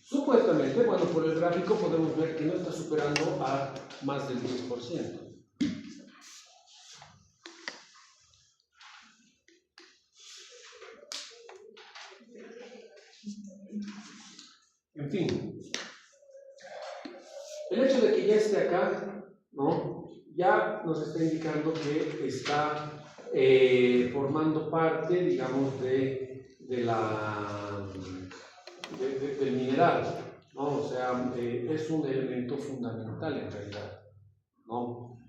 Supuestamente, bueno, por el gráfico podemos ver que no está superando a más del 10%. En fin, el hecho de que ya esté acá, ¿no? Ya nos está indicando que está formando parte, digamos, del mineral, ¿no? O sea, es un elemento fundamental en realidad, ¿no?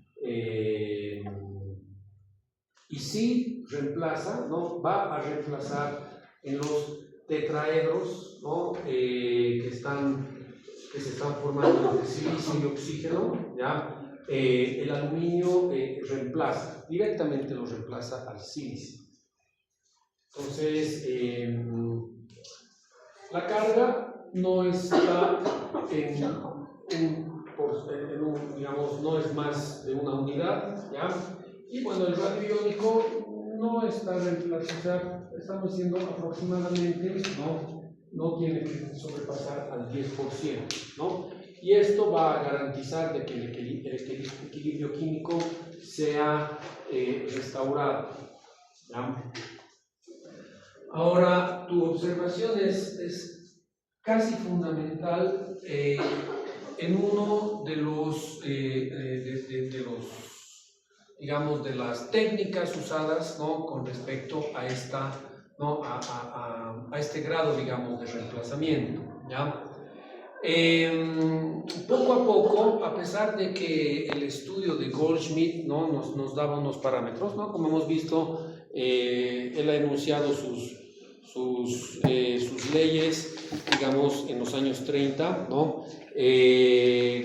Y sí reemplaza, ¿no? Va a reemplazar en los tetraedros, ¿no? que se están formando de silicio y oxígeno, ¿ya? El aluminio directamente lo reemplaza al silicio. Entonces, la carga no está digamos, no es más de una unidad, ¿ya? Y bueno, el radio iónico no está reemplazado, estamos diciendo aproximadamente, no tiene que sobrepasar al 10%, ¿no? Y esto va a garantizar de que el equilibrio químico sea restaurado, ¿ya? Ahora, tu observación es casi fundamental en uno de los, digamos, de las técnicas usadas, ¿no?, con respecto a esta, ¿no?, a este grado, digamos, de reemplazamiento, ¿ya? Poco a poco, a pesar de que el estudio de Goldschmidt, ¿no?, nos daba unos parámetros, ¿no?, como hemos visto, él ha enunciado sus leyes, digamos, en los años 30, ¿no?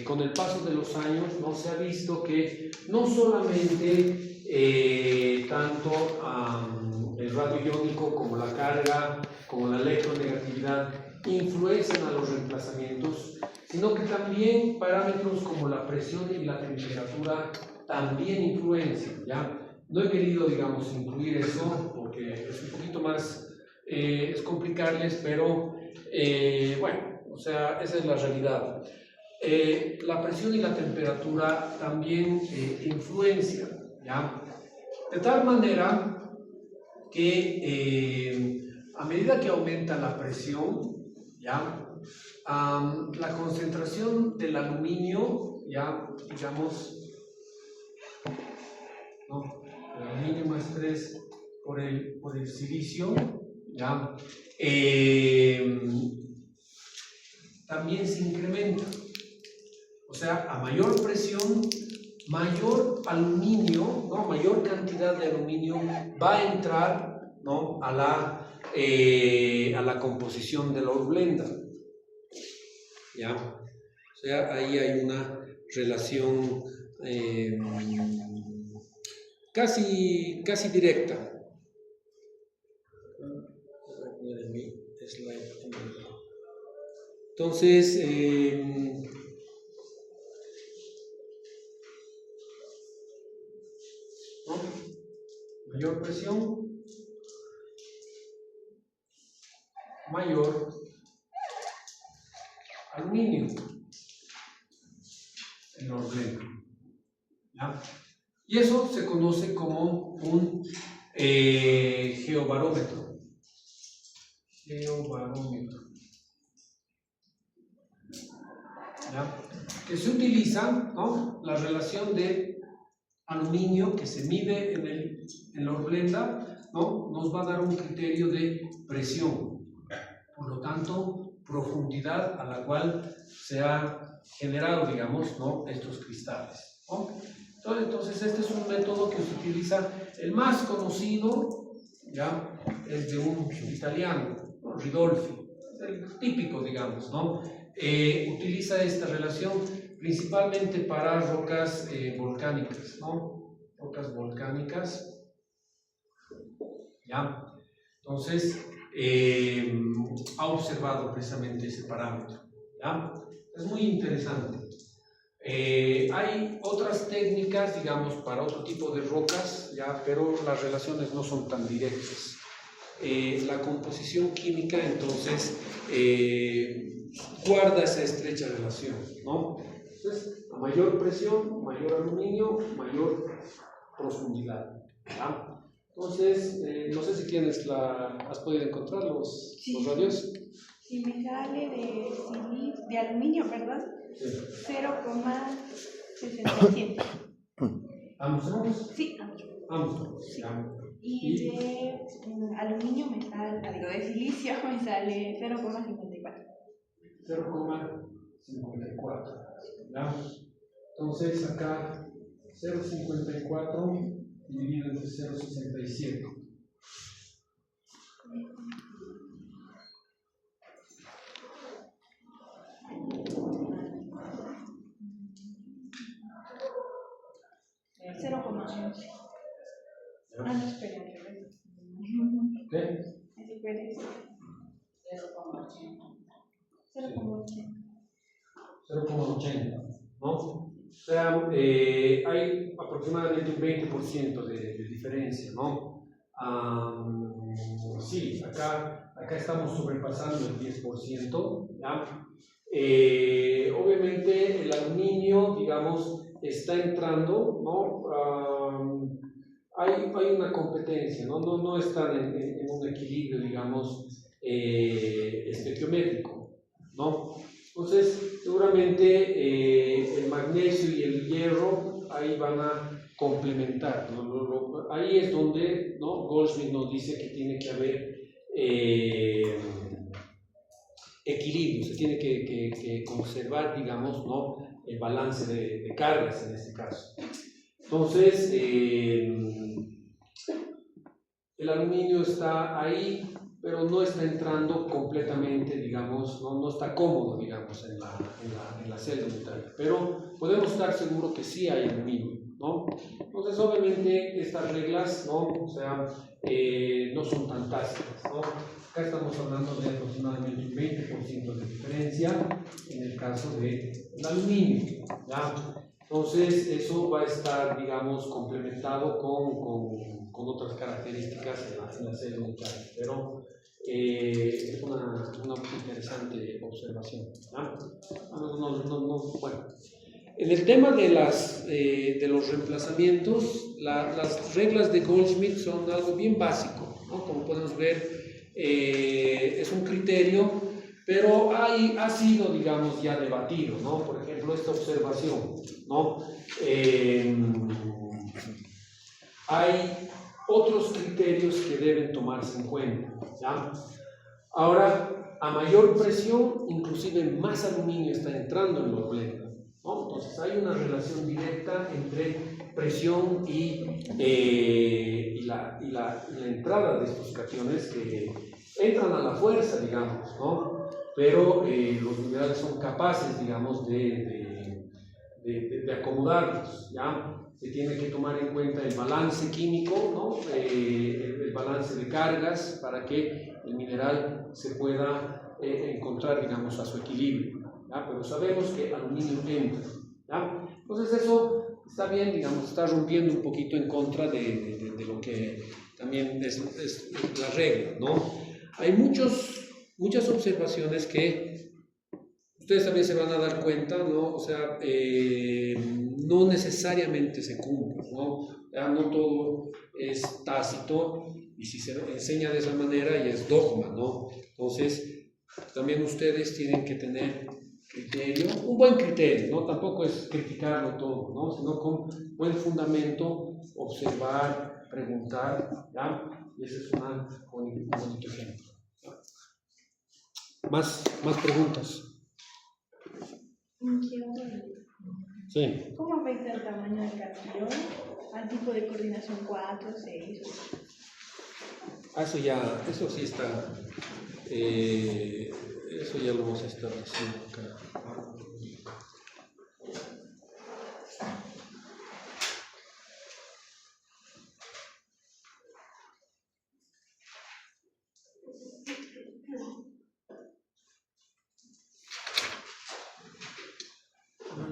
Con el paso de los años, ¿no?, se ha visto que no solamente tanto el radio iónico como la carga, como la electronegatividad influencian a los reemplazamientos, sino que también parámetros como la presión y la temperatura también influencian, ¿ya? No he querido, digamos, incluir eso porque es un poquito más, es complicarles, pero bueno, o sea, esa es la realidad. La presión y la temperatura también influencian, ¿ya? De tal manera que a medida que aumenta la presión, ¿ya?, la concentración del aluminio, ya, digamos, ¿no?, el aluminio más 3 por el silicio, ¿ya?, también se incrementa. O sea, a mayor presión, mayor aluminio, ¿no?, mayor cantidad de aluminio va a entrar, ¿no?, a la composición de la horblenda, ¿ya? O sea, ahí hay una relación casi directa. Entonces, ¿no?, mayor presión, mayor aluminio en la horblenda, ¿ya? Y eso se conoce como un geobarómetro. ¿Ya? Que se utiliza, ¿no?, la relación de aluminio que se mide en la horblenda, ¿no?, nos va a dar un criterio de presión, por lo tanto, profundidad a la cual se ha generado, digamos, ¿no?, estos cristales, ¿no? Entonces, este es un método que se utiliza, el más conocido, ¿ya?, es de un italiano, ¿no?, Ridolfi, es el típico, digamos, ¿no? Utiliza esta relación principalmente para rocas volcánicas, ¿no? Rocas volcánicas, ¿ya? Entonces, ha observado precisamente ese parámetro, ¿ya? Es muy interesante. Hay otras técnicas, digamos, para otro tipo de rocas, ¿ya?, pero las relaciones no son tan directas. La composición química, entonces, guarda esa estrecha relación, ¿no? Entonces, a mayor presión, mayor aluminio, mayor profundidad, ¿ya? Entonces, no sé si tienes ¿has podido encontrar los radios? Si me sale de aluminio, perdón, Sí. 0,67. ¿Ambos? Sí, ambos. Sí. Y de aluminio me sale, de silicio me sale 0,54. 0,54. ¿Ya? Entonces acá 0,54 dividido entre 0,67. No, espera. ¿Qué? 0,80, ¿no? O sea, hay aproximadamente un 20% de diferencia, ¿no? Sí, acá estamos sobrepasando el 10%, ¿ya? Obviamente el aluminio, digamos, está entrando, ¿no?, hay una competencia, no están en un equilibrio, digamos, estequiométrico, ¿no? Entonces, seguramente el magnesio y el hierro ahí van a complementar, ¿no? Ahí es donde, ¿no?, Goldschmidt nos dice que tiene que haber equilibrio, se tiene que conservar, digamos, ¿no?, el balance de cargas en este caso. Entonces, el aluminio está ahí, pero no está entrando completamente, digamos, no está cómodo, digamos, en la celda metálica, pero podemos estar seguros que sí hay aluminio, ¿no? Entonces, obviamente, estas reglas, ¿no?, o sea, no son tan tácitas, ¿no? Acá estamos hablando de aproximadamente un 20% de diferencia en el caso del aluminio, ¿ya? Entonces, eso va a estar, digamos, complementado con otras características en la celda metálica, pero es una interesante observación, ¿ya? Bueno. En el tema de los reemplazamientos, las reglas de Goldschmidt son algo bien básico, ¿no? Como podemos ver, es un criterio, pero ha sido, digamos, ya debatido, ¿no? Por ejemplo, esta observación, ¿no? Hay otros criterios que deben tomarse en cuenta, ¿ya? Ahora, a mayor presión, inclusive más aluminio está entrando en la orblenda, ¿no? Entonces hay una relación directa entre presión y la entrada de estos cationes que entran a la fuerza, digamos, ¿no? Pero los minerales son capaces, digamos, de acomodarlos, ¿ya? Se tiene que tomar en cuenta el balance químico, ¿no? El balance de cargas para que el mineral se pueda encontrar, digamos, a su equilibrio, ¿ya? Pero sabemos que aluminio entra, ¿ya? Entonces eso está bien, digamos, está rompiendo un poquito en contra de lo que también es la regla, ¿no? Hay muchas observaciones que ustedes también se van a dar cuenta, ¿no? O sea, no necesariamente se cumple, ¿no? Ya no todo es tácito, y si se enseña de esa manera ya es dogma, ¿no? Entonces, también ustedes tienen que tener criterio, un buen criterio, ¿no? Tampoco es criticarlo todo, ¿no? Sino con buen fundamento, observar, preguntar, ¿ya? Y ese es un bonito ejemplo. ¿Más preguntas? Sí. ¿Cómo afecta el tamaño del cation al tipo de coordinación 4, 6? Eso sí está, eso ya lo hemos establecido acá.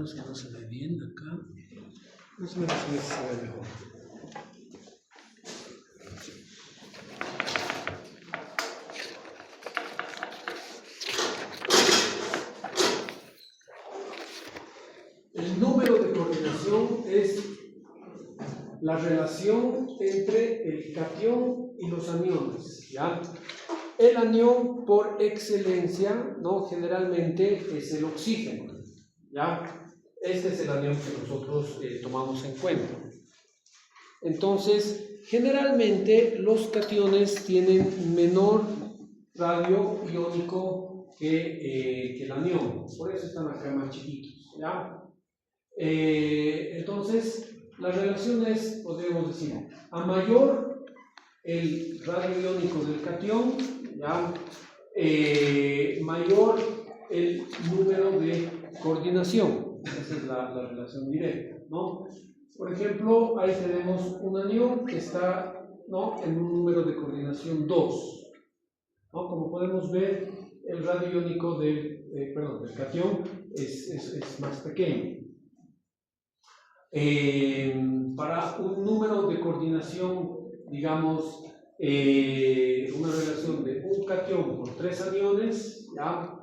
Es que no se ve bien acá. No se ve si se ve mejor. El número de coordinación es la relación entre el catión y los aniones, ¿ya? El anión por excelencia, ¿no?, generalmente es el oxígeno, ¿ya? Este es el anión que nosotros tomamos en cuenta. Entonces, generalmente los cationes tienen menor radio iónico que el anión, por eso están acá más chiquitos, ¿ya? Entonces, la relación es, podríamos decir, a mayor el radio iónico del catión, ¿ya?, mayor el número de coordinación. Esa es la relación directa, ¿no? Por ejemplo, ahí tenemos un anión que está, ¿no?, en un número de coordinación 2, ¿no? Como podemos ver, el radio iónico del catión es más pequeño. Para un número de coordinación, digamos, una relación de un catión por 3 aniones, ¿ya?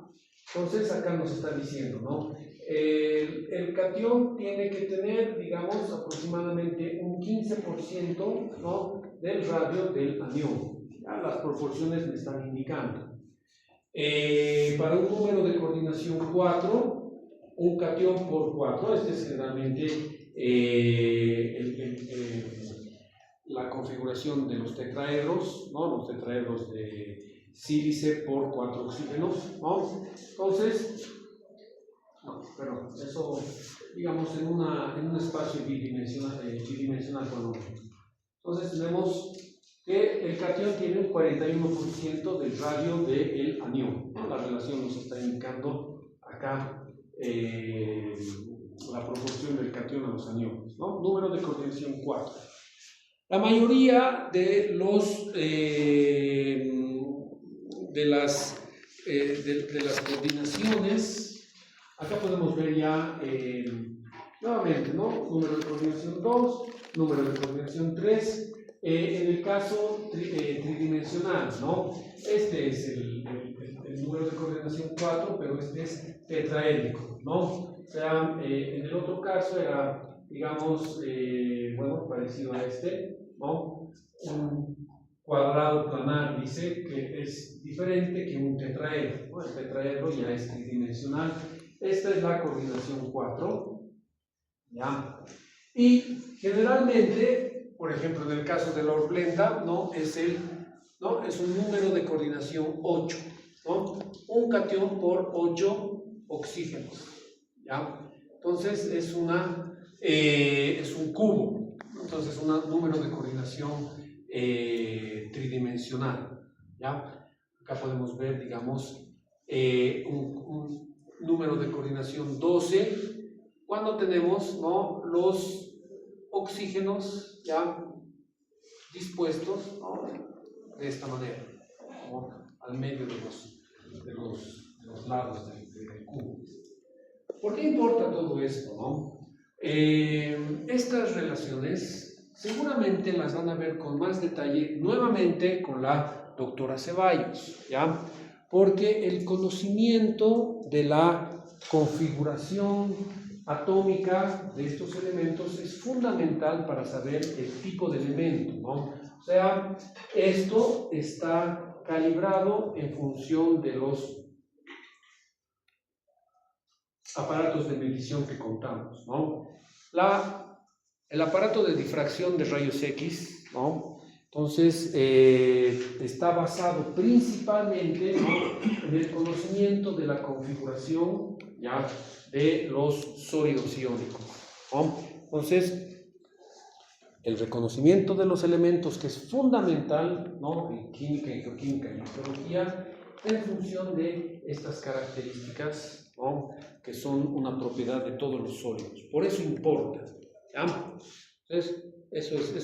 Entonces acá nos está diciendo, ¿no? El el catión tiene que tener, digamos, aproximadamente un 15%, ¿no?, del radio del anión. Ya las proporciones me están indicando. Para un número de coordinación 4, un catión por 4, este es generalmente la configuración de los tetraedros, ¿no?, los tetraedros de sílice por 4 oxígenos, ¿no? Entonces, no, perdón, eso, digamos, en un espacio bidimensional cronológico. Entonces tenemos que el catión tiene un 41% del radio del anión, ¿no? La relación nos está indicando acá la proporción del catión a los aniones, ¿no? Número de coordinación 4. La mayoría de los de las coordinaciones, acá podemos ver ya nuevamente, ¿no?, número de coordinación 2, número de coordinación 3, en el caso tridimensional, ¿no? Este es el número de coordinación 4, pero este es tetraédrico, ¿no? O sea, en el otro caso era, digamos, bueno, parecido a este, ¿no? Un cuadrado planar, dice que es diferente que un tetraedro, ¿no? El tetraedro ya es tridimensional. Esta es la coordinación 4, ¿ya? Y generalmente, por ejemplo, en el caso de la horblenda, ¿no?, es un número de coordinación 8, ¿no? Un catión por 8 oxígenos, ¿ya? Entonces es un cubo, entonces un número de coordinación tridimensional, ¿ya? Acá podemos ver, digamos, un número de coordinación 12 cuando tenemos, ¿no?, los oxígenos ya dispuestos, ¿no?, de esta manera, ¿no?, al medio de los lados del cubo. ¿Por qué importa todo esto, no? Estas relaciones seguramente las van a ver con más detalle nuevamente con la doctora Ceballos, ¿ya? Porque el conocimiento de la configuración atómica de estos elementos es fundamental para saber el tipo de elemento, ¿no? O sea, esto está calibrado en función de los aparatos de medición que contamos, ¿no? El aparato de difracción de rayos X, ¿no?, entonces está basado principalmente, ¿no?, en el conocimiento de la configuración, ¿ya?, de los sólidos iónicos, ¿no? Entonces, el reconocimiento de los elementos, que es fundamental, ¿no?, en química, en geoquímica y en geología, en función de estas características, ¿no?, que son una propiedad de todos los sólidos. Por eso importa, ¿ya? Entonces, eso es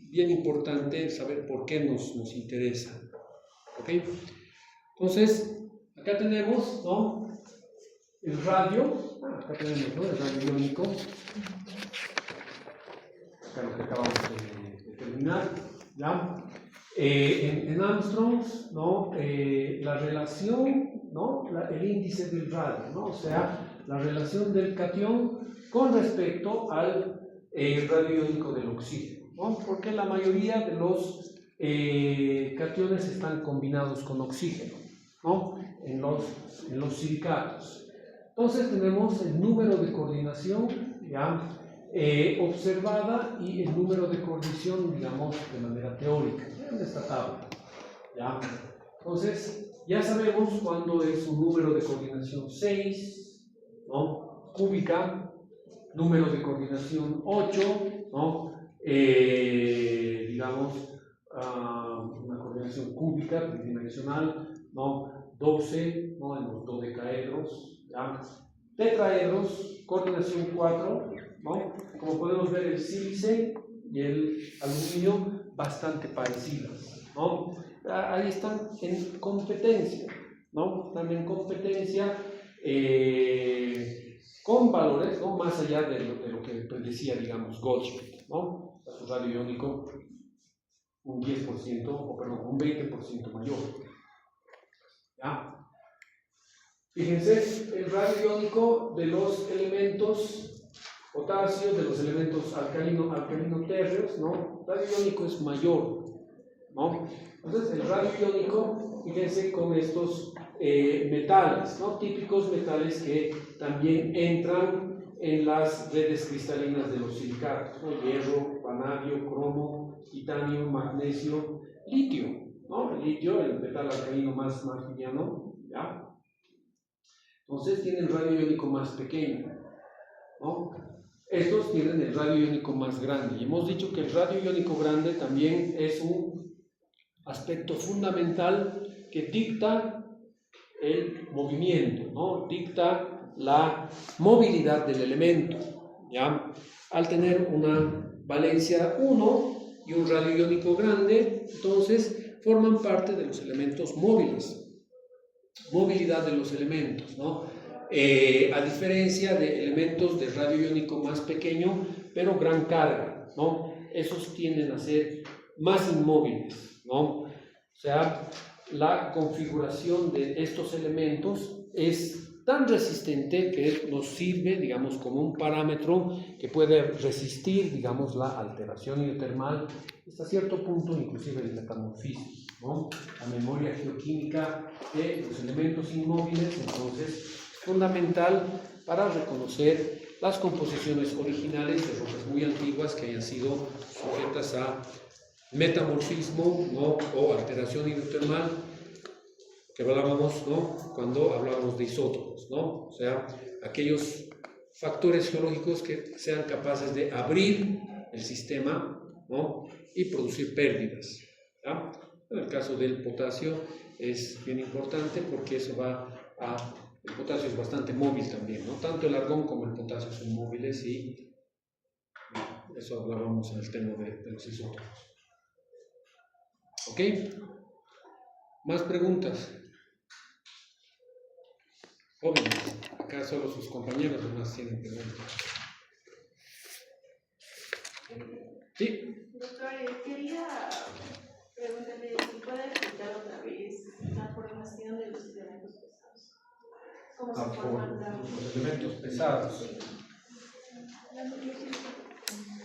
bien importante saber por qué nos interesa. ¿Ok? Entonces, acá tenemos, ¿no?, el radio, acá tenemos, ¿no?, el radio iónico, acá lo que acabamos de terminar, ¿ya? En Armstrongs, ¿no?, la relación, ¿no?, el índice del radio, ¿no?, o sea, la relación del catión con respecto al radio iónico del oxígeno, ¿no?, porque la mayoría de los cationes están combinados con oxígeno, ¿no?, en los silicatos. Entonces tenemos el número de coordinación, ¿ya?, observada, y el número de coordinación, digamos, de manera teórica, en esta tabla, ¿ya? Entonces, ya sabemos cuándo es un número de coordinación 6, ¿no?, cúbica, número de coordinación 8, ¿no?, digamos, una coordinación cúbica tridimensional, ¿no?, 12, ¿no?, en los dodecaedros, ¿ya? Tetraedros, coordinación 4, ¿no? Como podemos ver, el sílice y el aluminio bastante parecidas, ¿no? Ahí están en competencia, ¿no? Están en competencia con valores, ¿no?, más allá de lo que predecía, digamos, Goldschmidt, ¿no? Su radio iónico un 10%, o perdón, un 20% mayor, ¿ya? Fíjense, el radio iónico de los elementos potasio, de los elementos alcalino-térreos, ¿no? El radio iónico es mayor, ¿no? Entonces, el radio iónico, fíjense con estos metales, ¿no? Típicos metales que también entran en las redes cristalinas de los silicatos, ¿no? Hierro, vanadio, cromo, titanio, magnesio, litio, ¿no? El litio, el metal alcalino más liviano, ¿ya? Entonces tienen el radio iónico más pequeño, ¿no? Estos tienen el radio iónico más grande. Y hemos dicho que el radio iónico grande también es un aspecto fundamental que dicta el movimiento, ¿no? Dicta la movilidad del elemento, ¿ya? Al tener una valencia 1 y un radio iónico grande, entonces forman parte de los elementos móviles. Movilidad de los elementos, ¿no? A diferencia de elementos de radio iónico más pequeño, pero gran carga, ¿no? Esos tienden a ser más inmóviles, ¿no? O sea, la configuración de estos elementos es tan resistente que nos sirve, digamos, como un parámetro que puede resistir, digamos, la alteración hidrotermal hasta cierto punto, inclusive el metamorfismo, ¿no? La memoria geoquímica de los elementos inmóviles, entonces, es fundamental para reconocer las composiciones originales de rocas muy antiguas que hayan sido sujetas a metamorfismo, ¿no? O alteración hidrotermal, que hablábamos, ¿no? Cuando hablábamos de isótopos, ¿no? O sea, aquellos factores geológicos que sean capaces de abrir el sistema, ¿no? Y producir pérdidas, ¿ya? En el caso del potasio es bien importante porque eso el potasio es bastante móvil también, ¿no? Tanto el argón como el potasio son móviles y eso hablábamos en el tema de los isótopos. ¿Ok? ¿Más preguntas? Jóvenes, acá solo sus compañeros nomás tienen preguntas. ¿Sí? Doctor, quería preguntarle si puede explicar otra vez la formación de los elementos pesados. ¿Cómo se forman los elementos pesados? Sí.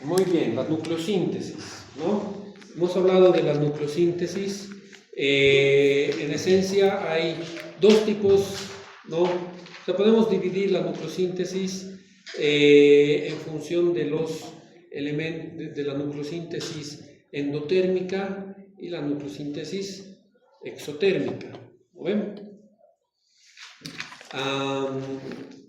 Muy bien, la nucleosíntesis, ¿no? Hemos hablado de la nucleosíntesis. En esencia hay dos tipos, ¿no? O sea, podemos dividir la nucleosíntesis en función de los elementos de la nucleosíntesis endotérmica y la nucleosíntesis exotérmica, ¿no ven?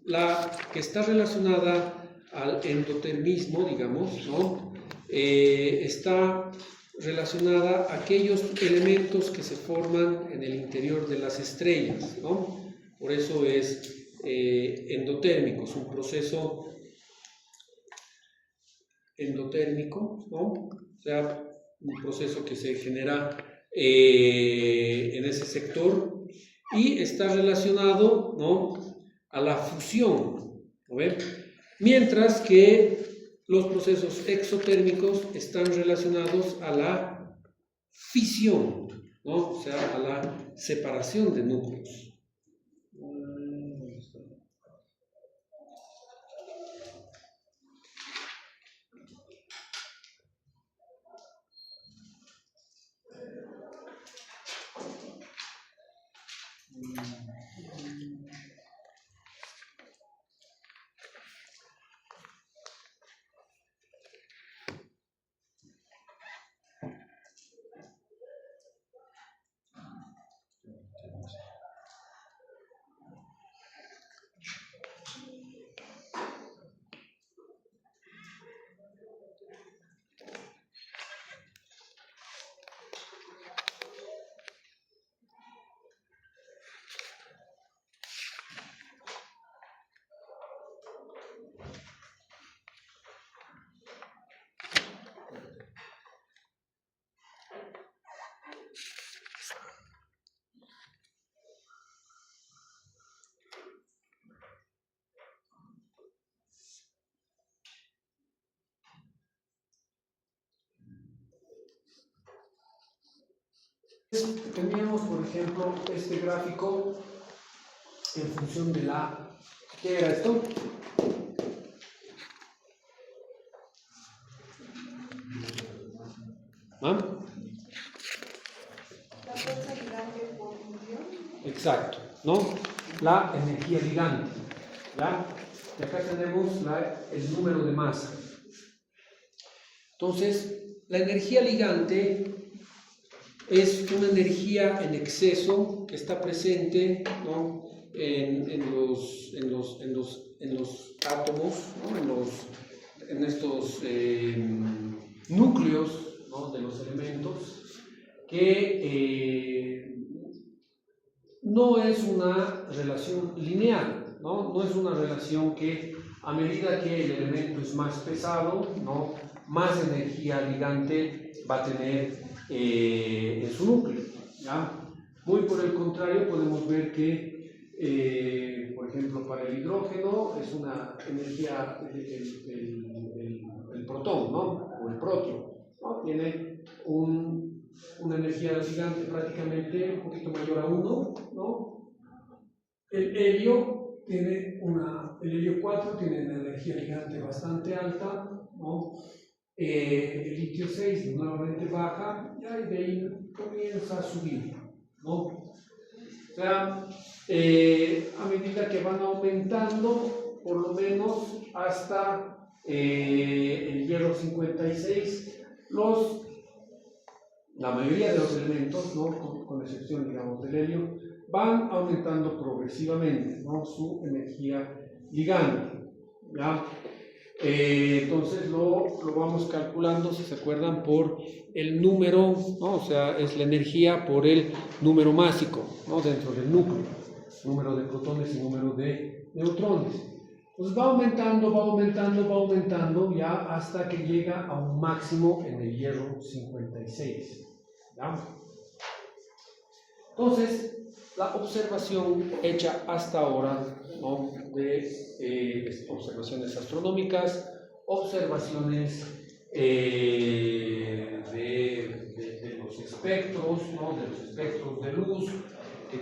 La que está relacionada al endotermismo, digamos, ¿no? Está relacionada a aquellos elementos que se forman en el interior de las estrellas, ¿no? Por eso es endotérmico, es un proceso endotérmico, ¿no? O sea, un proceso que se genera en ese sector y está relacionado, ¿no? A la fusión, ¿no ven? Mientras que los procesos exotérmicos están relacionados a la fisión, ¿no? O sea, a la separación de núcleos. Teníamos, por ejemplo, este gráfico en función de la... ¿Qué era esto? ¿Ah? La fuerza ligante por función. Exacto, ¿no? La energía ligante, ¿ya? Y acá tenemos el número de masa. Entonces, la energía ligante es una energía en exceso que está presente, ¿no? en los átomos, ¿no? en estos núcleos, ¿no? de los elementos, que no es una relación lineal, ¿no? No es una relación que a medida que el elemento es más pesado, ¿no? más energía ligante va a tener en su núcleo, ¿ya? Muy por el contrario, podemos ver que, por ejemplo, para el hidrógeno es una energía, el protón, ¿no? O el protio, ¿no? Tiene una energía ligante prácticamente un poquito mayor a 1, ¿no? El helio el helio 4 tiene una energía ligante bastante alta, ¿no? El litio 6 nuevamente baja y de ahí comienza a subir, ¿no? O sea, a medida que van aumentando, por lo menos hasta el hierro 56, la mayoría de los elementos, ¿no? con excepción, digamos, del helio, van aumentando progresivamente, ¿no? su energía ligante, ¿ya? Entonces lo vamos calculando, si se acuerdan, por el número, ¿no? O sea, es la energía por el número másico, ¿no? dentro del núcleo, número de protones y número de neutrones. Pues va aumentando, ya hasta que llega a un máximo en el hierro 56. ¿Ya? Entonces, la observación hecha hasta ahora, ¿no? de observaciones astronómicas, observaciones de los espectros, ¿no? de los espectros de luz que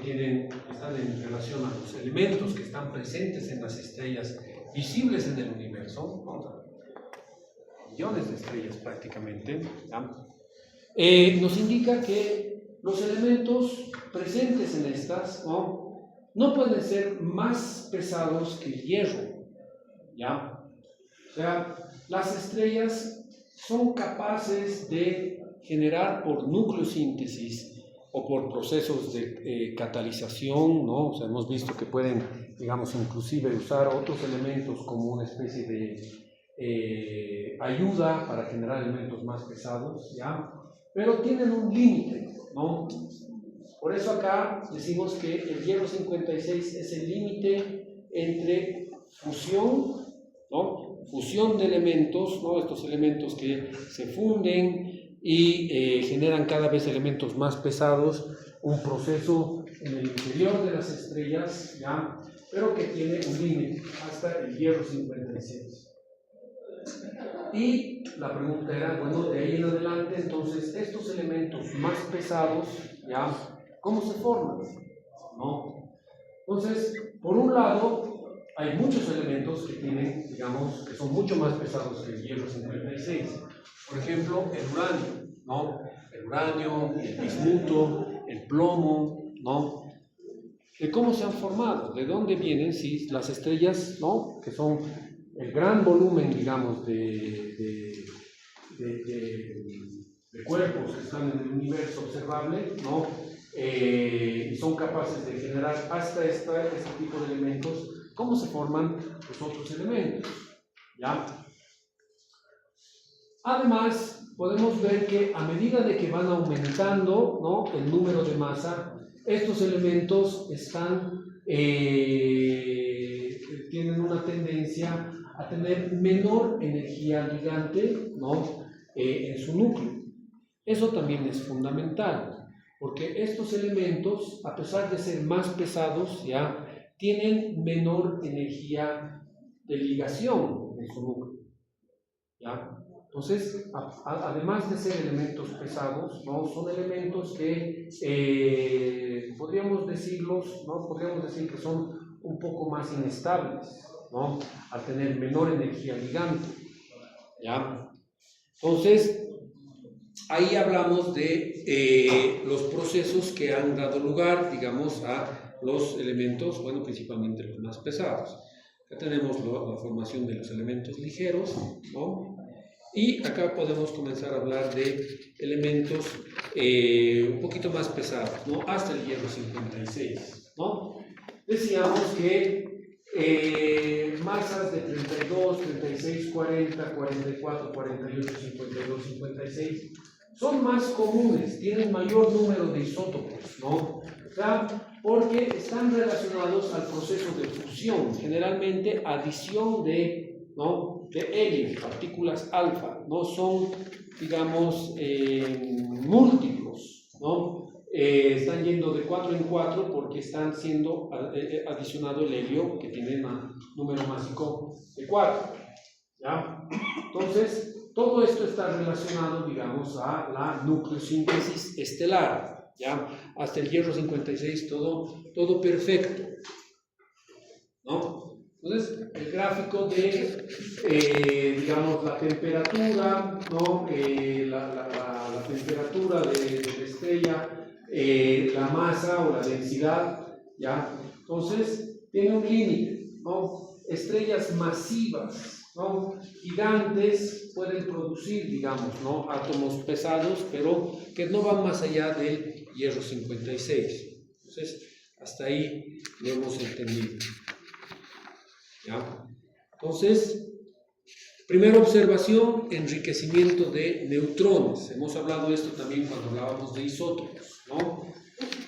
están en relación a los elementos que están presentes en las estrellas visibles en el universo, ¿no? Millones de estrellas prácticamente, ¿ya? Nos indica que los elementos presentes en estas no pueden ser más pesados que el hierro, ¿ya? O sea, las estrellas son capaces de generar por nucleosíntesis o por procesos de catalización, ¿no? O sea, hemos visto que pueden, digamos, inclusive usar otros elementos como una especie de ayuda para generar elementos más pesados, ¿ya? Pero tienen un límite, ¿no? Por eso acá decimos que el hierro 56 es el límite entre fusión, ¿no? Fusión de elementos, ¿no? Estos elementos que se funden y generan cada vez elementos más pesados, un proceso en el interior de las estrellas, ¿ya? Pero que tiene un límite hasta el hierro 56. Y la pregunta era, bueno, de ahí en adelante, entonces, estos elementos más pesados, ¿ya? ¿Cómo se forman? ¿No? Entonces, por un lado, hay muchos elementos que tienen, digamos, que son mucho más pesados que el hierro 56. Por ejemplo, el uranio, ¿no? El uranio, el bismuto, el plomo, ¿no? ¿De cómo se han formado? ¿De dónde vienen? Si las estrellas, ¿no? Que son el gran volumen, digamos, de cuerpos que están en el universo observable, ¿no? Y son capaces de generar hasta este tipo de elementos. ¿Cómo se forman los otros elementos? ¿Ya? Además, podemos ver que a medida de que van aumentando, ¿no? el número de masa, estos elementos tienen una tendencia a tener menor energía ligante, ¿no? En su núcleo. Eso también es fundamental, porque estos elementos, a pesar de ser más pesados, ya tienen menor energía de ligación en su núcleo, ¿ya? Entonces, además de ser elementos pesados, ¿no? son elementos que podríamos decir que son un poco más inestables, ¿no? Al tener menor energía ligante, ¿ya? Entonces, ahí hablamos de los procesos que han dado lugar, digamos, a los elementos, bueno, principalmente los más pesados. Acá tenemos la formación de los elementos ligeros, ¿no? Y acá podemos comenzar a hablar de elementos un poquito más pesados, ¿no? Hasta el hierro 56, ¿no? Decíamos que masas de 32, 36, 40, 44, 48, 52, 56 son más comunes, tienen mayor número de isótopos, ¿no? O sea, porque están relacionados al proceso de fusión, generalmente adición de, ¿no?, de helio, partículas alfa, no son, digamos, múltiplos, ¿no? Están yendo de 4 en 4 porque están siendo adicionado el helio, que tiene un número másico de 4, ¿ya? Entonces, todo esto está relacionado, digamos, a la nucleosíntesis estelar, ¿ya? Hasta el hierro 56, todo perfecto, ¿no? Entonces, el gráfico de, digamos, la temperatura, ¿no? La temperatura de la estrella, la masa o la densidad, ¿ya? Entonces, tiene un límite, ¿no? Estrellas masivas, ¿no?, gigantes, pueden producir, digamos, ¿no?, átomos pesados, pero que no van más allá del hierro 56. Entonces, hasta ahí lo hemos entendido, ¿ya? Entonces, primera observación, enriquecimiento de neutrones. Hemos hablado de esto también cuando hablábamos de isótopos, ¿no?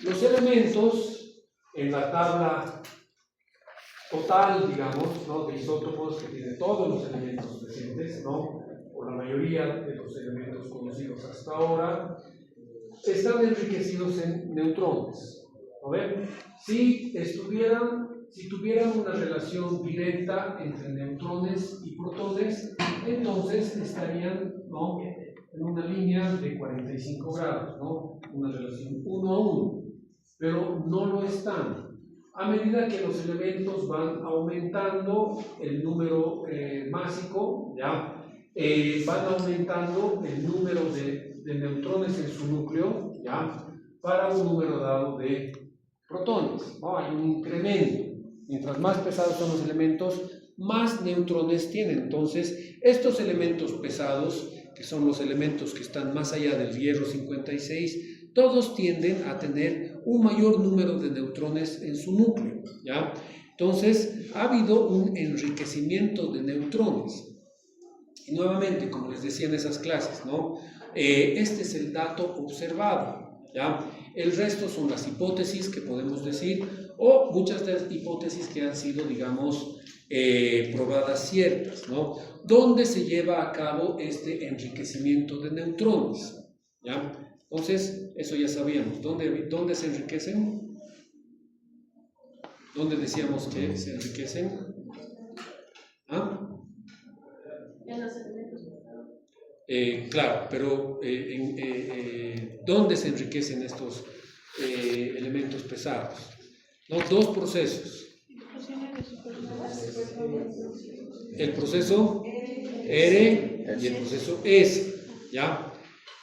Los elementos en la tabla total, digamos, ¿no?, de isótopos, que tiene todos los elementos presentes, ¿no?, o la mayoría de los elementos conocidos hasta ahora, están enriquecidos en neutrones. ¿No ven? Si tuvieran una relación directa entre neutrones y protones, entonces estarían, ¿no?, en una línea de 45 grados, ¿no?, una relación 1 a 1, pero no lo están. A medida que los elementos van aumentando el número másico, ¿ya? Van aumentando el número de neutrones en su núcleo, ¿ya?, para un número dado de protones, ¿no? Hay un incremento. Mientras más pesados son los elementos, más neutrones tienen. Entonces, estos elementos pesados, que son los elementos que están más allá del hierro 56, todos tienden a tener un mayor número de neutrones en su núcleo, ¿ya? Entonces, ha habido un enriquecimiento de neutrones. Y nuevamente, como les decía en esas clases, ¿no?, este es el dato observado, ¿ya? El resto son las hipótesis que podemos decir, o muchas de las hipótesis que han sido, digamos, probadas ciertas, ¿no?, donde se lleva a cabo este enriquecimiento de neutrones, ¿ya? Entonces, eso ya sabíamos. ¿Dónde se enriquecen? ¿Dónde decíamos que se enriquecen? ¿Ah? En los elementos pesados. Claro, pero ¿dónde se enriquecen estos elementos pesados? ¿No? Dos procesos. El proceso R y el proceso S, ¿ya?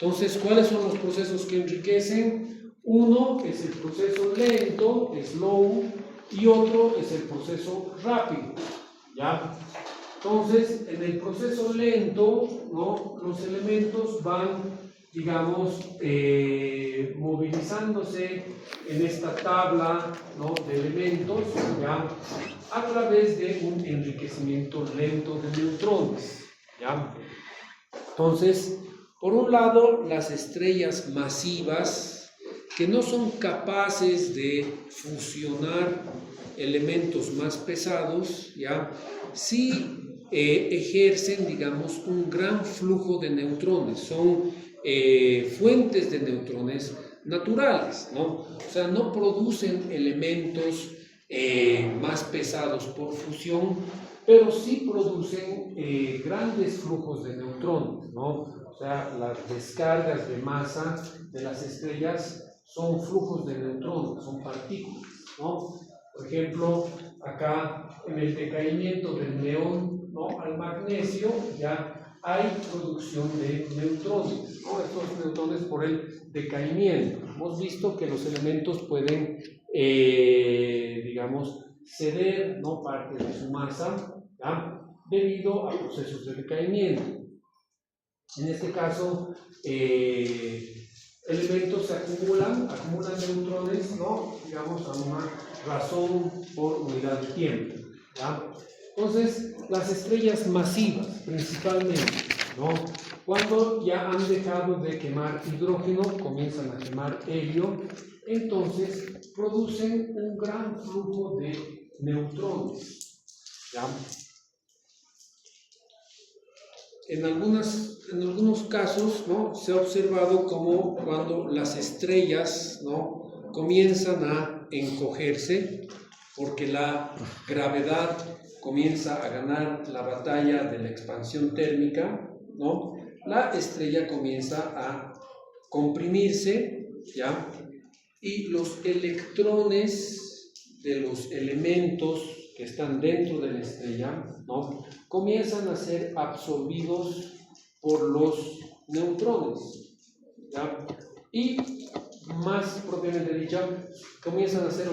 Entonces, ¿cuáles son los procesos que enriquecen? Uno es el proceso lento, slow, y otro es el proceso rápido, ¿ya? Entonces, en el proceso lento, ¿no?, los elementos van, digamos, movilizándose en esta tabla, ¿no?, de elementos, ¿ya?, a través de un enriquecimiento lento de neutrones, ¿ya? Entonces, por un lado, las estrellas masivas, que no son capaces de fusionar elementos más pesados, ¿ya?, sí ejercen, digamos, un gran flujo de neutrones, son fuentes de neutrones naturales, ¿no? O sea, no producen elementos más pesados por fusión, pero sí producen grandes flujos de neutrones, ¿no? O sea, las descargas de masa de las estrellas son flujos de neutrones, son partículas, ¿no? Por ejemplo, acá en el decaimiento del neón, ¿no?, al magnesio, ya hay producción de neutrones, ¿no? Estos neutrones por el decaimiento. Hemos visto que los elementos pueden, digamos, ceder, ¿no?, parte de su masa, ¿ya?, debido a procesos de decaimiento. En este caso, elementos se acumulan neutrones, ¿no?, digamos, a una razón por unidad de tiempo, ¿ya? Entonces, las estrellas masivas, principalmente, ¿no?, cuando ya han dejado de quemar hidrógeno, comienzan a quemar helio, entonces producen un gran flujo de neutrones, ¿ya? En algunos casos, ¿no?, se ha observado como cuando las estrellas, ¿no?, comienzan a encogerse porque la gravedad comienza a ganar la batalla de la expansión térmica, ¿no?, la estrella comienza a comprimirse, ¿ya?, y los electrones de los elementos que están dentro de la estrella, ¿no?, comienzan a ser absorbidos por los neutrones, ¿ya?, y más propiamente dicha, comienzan a ser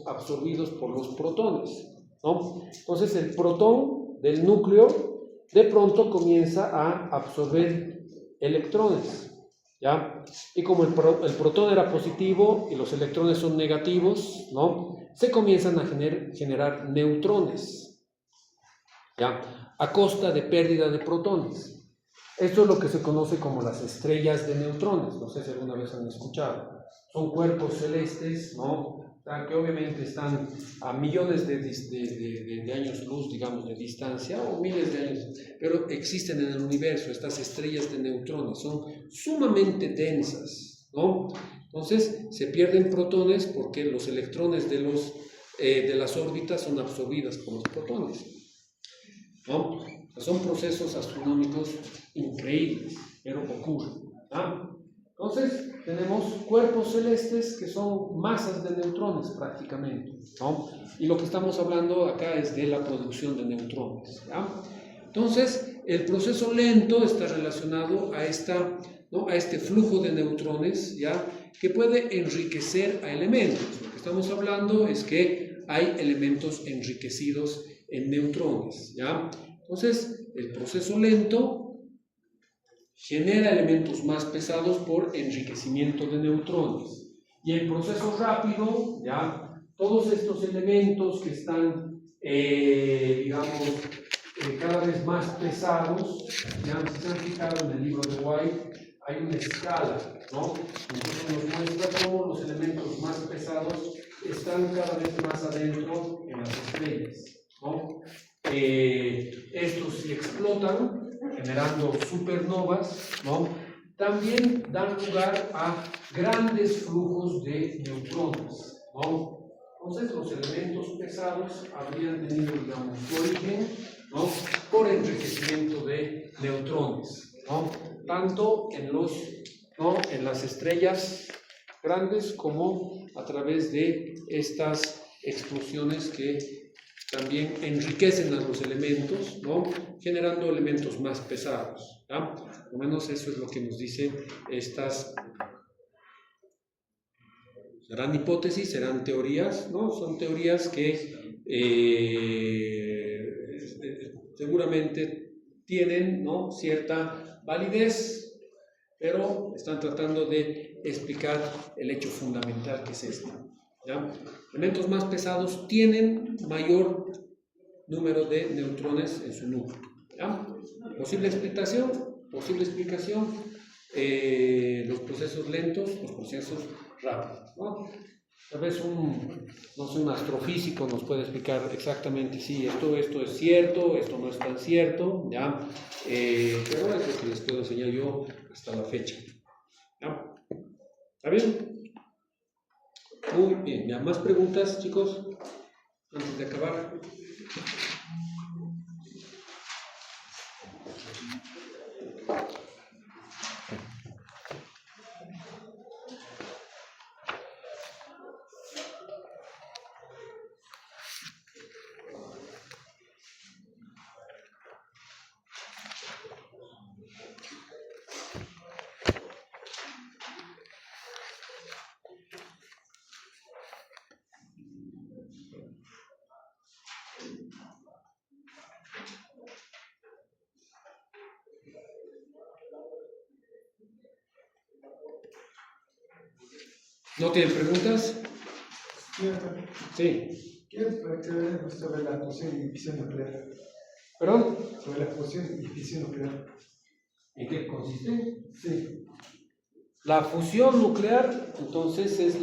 absorbidos por los protones, ¿no? Entonces el protón del núcleo de pronto comienza a absorber electrones, ¿ya? Y como el protón era positivo y los electrones son negativos, ¿no?, se comienzan a generar neutrones, ¿ya?, a costa de pérdida de protones. Esto es lo que se conoce como las estrellas de neutrones. No sé si alguna vez han escuchado. Son cuerpos celestes, ¿no?, que obviamente están a millones de años luz, digamos, de distancia, o miles de años, pero existen en el universo estas estrellas de neutrones. Son sumamente densas, ¿no? Entonces se pierden protones porque los electrones de las órbitas son absorbidas por los protones, ¿no? Son procesos astronómicos increíbles, pero ocurren, ¿no? Entonces tenemos cuerpos celestes que son masas de neutrones prácticamente, ¿no? Y lo que estamos hablando acá es de la producción de neutrones, ¿ya? Entonces el proceso lento está relacionado a este flujo de neutrones, ¿ya?, que puede enriquecer a elementos. Lo que estamos hablando es que hay elementos enriquecidos en neutrones, ¿ya? Entonces, el proceso lento genera elementos más pesados por enriquecimiento de neutrones. Y el proceso rápido, ¿ya?, todos estos elementos que están, digamos, cada vez más pesados, ¿ya?, si se han fijado en el libro de White, hay una escala, ¿no? Entonces nos muestra cómo los elementos más pesados están cada vez más adentro en las estrellas, ¿no? Estos, si explotan, generando supernovas, ¿no?, también dan lugar a grandes flujos de neutrones, ¿no? Entonces los elementos pesados habrían tenido, digamos, su origen, ¿no?, por enriquecimiento de neutrones, ¿no?, tanto en las estrellas grandes como a través de estas explosiones que también enriquecen a los elementos, ¿no?, generando elementos más pesados, ¿ya? Por lo menos eso es lo que nos dicen estas. Serán hipótesis, serán teorías, ¿no? Son teorías que seguramente tienen, ¿no?, cierta validez, pero están tratando de explicar el hecho fundamental que es este, ¿ya? Elementos más pesados tienen mayor número de neutrones en su núcleo, ¿ya? Posible explicación, los procesos lentos, los procesos rápidos, ¿no? Tal vez un astrofísico nos puede explicar exactamente si esto es cierto, esto no es tan cierto, ¿ya? Pero es lo que les puedo enseñar yo hasta la fecha, ¿ya? ¿Está bien? Muy bien. ¿Ya más preguntas, chicos? Antes de acabar. ¿No tienen preguntas? Sí. ¿Qué es sobre la fusión y fisión nuclear? ¿Perdón? Sobre la fusión y fisión nuclear. ¿En qué consiste? Sí. La fusión nuclear, entonces, es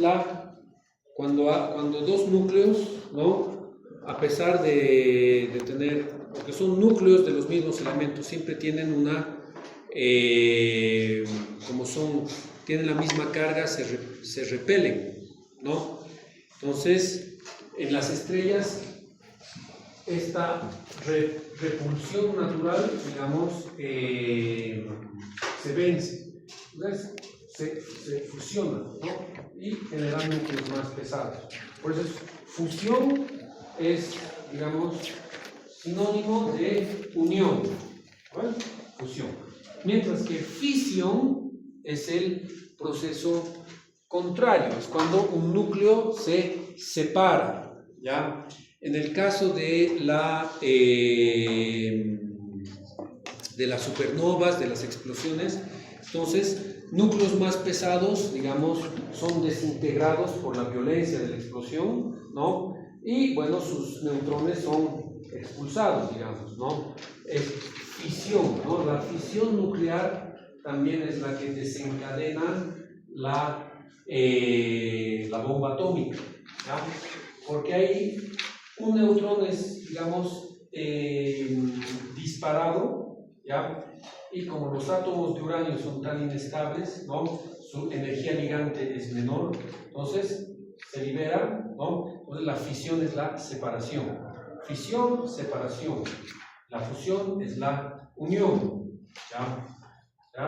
cuando dos núcleos, ¿no? A pesar de tener, porque son núcleos de los mismos elementos, siempre tienen tienen la misma carga, se repelen, ¿no? Entonces, en las estrellas, esta repulsión natural, digamos, se vence. Entonces, se fusionan, ¿no? Y generan núcleos más pesados. Por eso fusión es, digamos, sinónimo de unión, ¿vale? Fusión. Mientras que fisión es el proceso contrario, es cuando un núcleo se separa, ¿ya? En el caso de las supernovas, de las explosiones, entonces, núcleos más pesados, digamos, son desintegrados por la violencia de la explosión, ¿no? Y, bueno, sus neutrones son expulsados, digamos, ¿no? Es fisión, ¿no? La fisión nuclear también es la que desencadena la bomba atómica, ¿ya? Porque ahí un neutrón es, digamos, disparado, ¿ya? Y como los átomos de uranio son tan inestables, ¿no? Su energía ligante es menor, entonces se libera, ¿no? Entonces la fisión es la separación. Fisión, separación. La fusión es la unión, ¿ya? ¿Ya?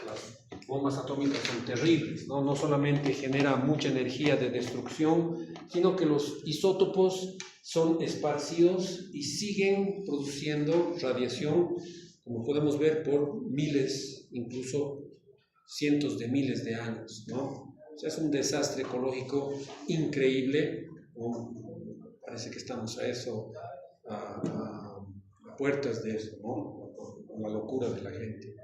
Las bombas atómicas son terribles, ¿no? No solamente genera mucha energía de destrucción, sino que los isótopos son esparcidos y siguen produciendo radiación, como podemos ver, por miles, incluso cientos de miles de años, ¿no? O sea, es un desastre ecológico increíble, ¿no? Parece que estamos a puertas de eso, ¿no? Con la locura de la gente.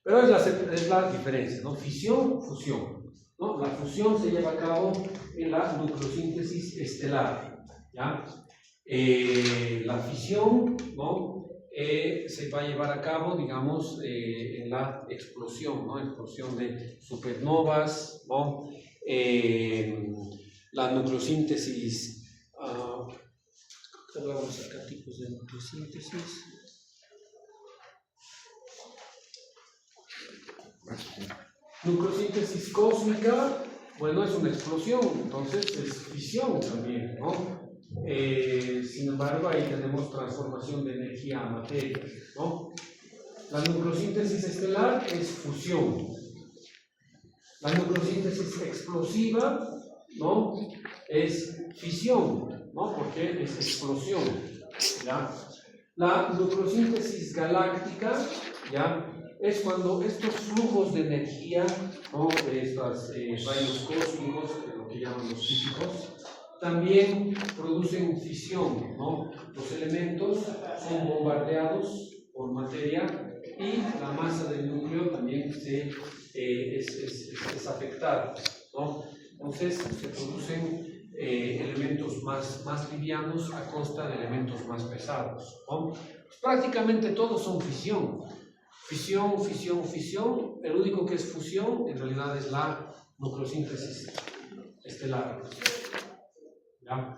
Pero es la diferencia, ¿no? Fisión, fusión, ¿no? La fusión se lleva a cabo en la nucleosíntesis estelar, ¿ya? La fisión, ¿no? Se va a llevar a cabo, digamos, en la explosión, ¿no? Explosión de supernovas, ¿no? La nucleosíntesis, hablábamos acá tipos de nucleosíntesis. Nucleosíntesis cósmica, bueno, es una explosión, entonces es fisión también, ¿no? Sin embargo, ahí tenemos transformación de energía a materia, ¿no? La nucleosíntesis estelar es fusión. La nucleosíntesis explosiva, ¿no? Es fisión, ¿no? Porque es explosión, ¿ya? La nucleosíntesis galáctica, ¿ya? Es cuando estos flujos de energía, ¿no? De estos rayos cósmicos, que es lo que llaman los físicos, también producen fisión, ¿no? Los elementos son bombardeados por materia y la masa del núcleo también es afectada, ¿no? Entonces se producen elementos más livianos a costa de elementos más pesados, ¿no? Pues prácticamente todos son fisión. Fisión, fisión, fisión. El único que es fusión en realidad es la nucleosíntesis estelar. ¿Ya?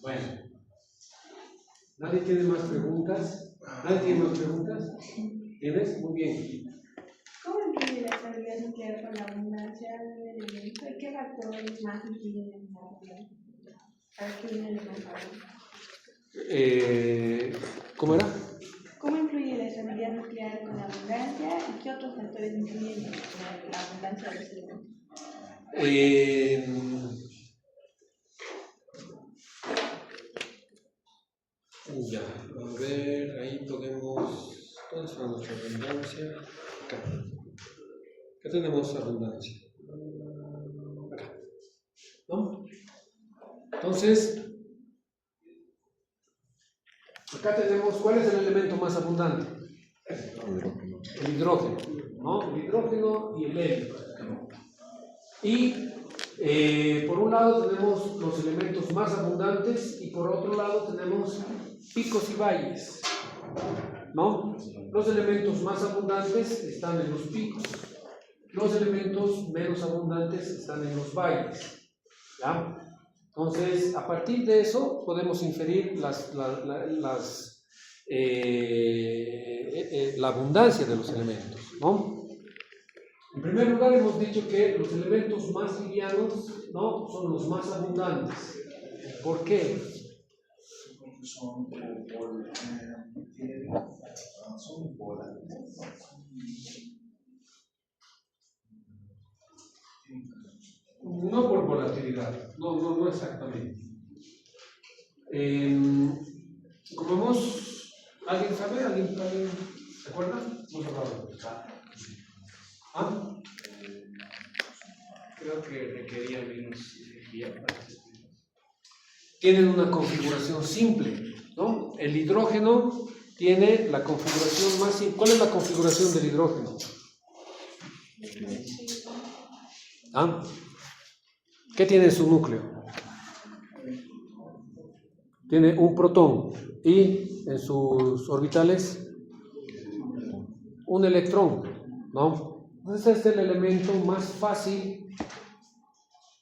Bueno. ¿Nadie tiene más preguntas? ¿Nadie tiene más preguntas? ¿Tienes? Muy bien. ¿Cómo influye la estabilidad nuclear con la abundancia de elementos? ¿Qué factores más influyen en la abundancia? ¿Para qué viene el ¿Cómo era? ¿Cómo influye la estabilidad nuclear con la abundancia y qué otros factores influyen en la abundancia de los elementos? Ya, a ver, ahí podemos. ¿Dónde está nuestra abundancia? Acá. Acá tenemos abundancia. Acá. ¿No? Entonces, Acá tenemos, ¿cuál es el elemento más abundante? Hidrógeno. El hidrógeno, ¿no? El hidrógeno y el helio. Y por un lado tenemos los elementos más abundantes y por otro lado tenemos picos y valles, ¿no? Los elementos más abundantes están en los picos, los elementos menos abundantes están en los valles, ¿ya? Entonces, a partir de eso podemos inferir la abundancia de los elementos, ¿no? En primer lugar, hemos dicho que los elementos más livianos, ¿no?, son los más abundantes. ¿Por qué? No por volatilidad, no exactamente. Como hemos, ¿alguien sabe? ¿Alguien se acuerda? No se acuerda. ¿Ah? Creo que requería menos energía para que tienen una configuración simple, ¿no? El hidrógeno tiene la configuración más simple. ¿Cuál es la configuración del hidrógeno? ¿Ah? ¿Qué tiene en su núcleo? Tiene un protón y en sus orbitales un electrón, ¿no? Entonces este es el elemento más fácil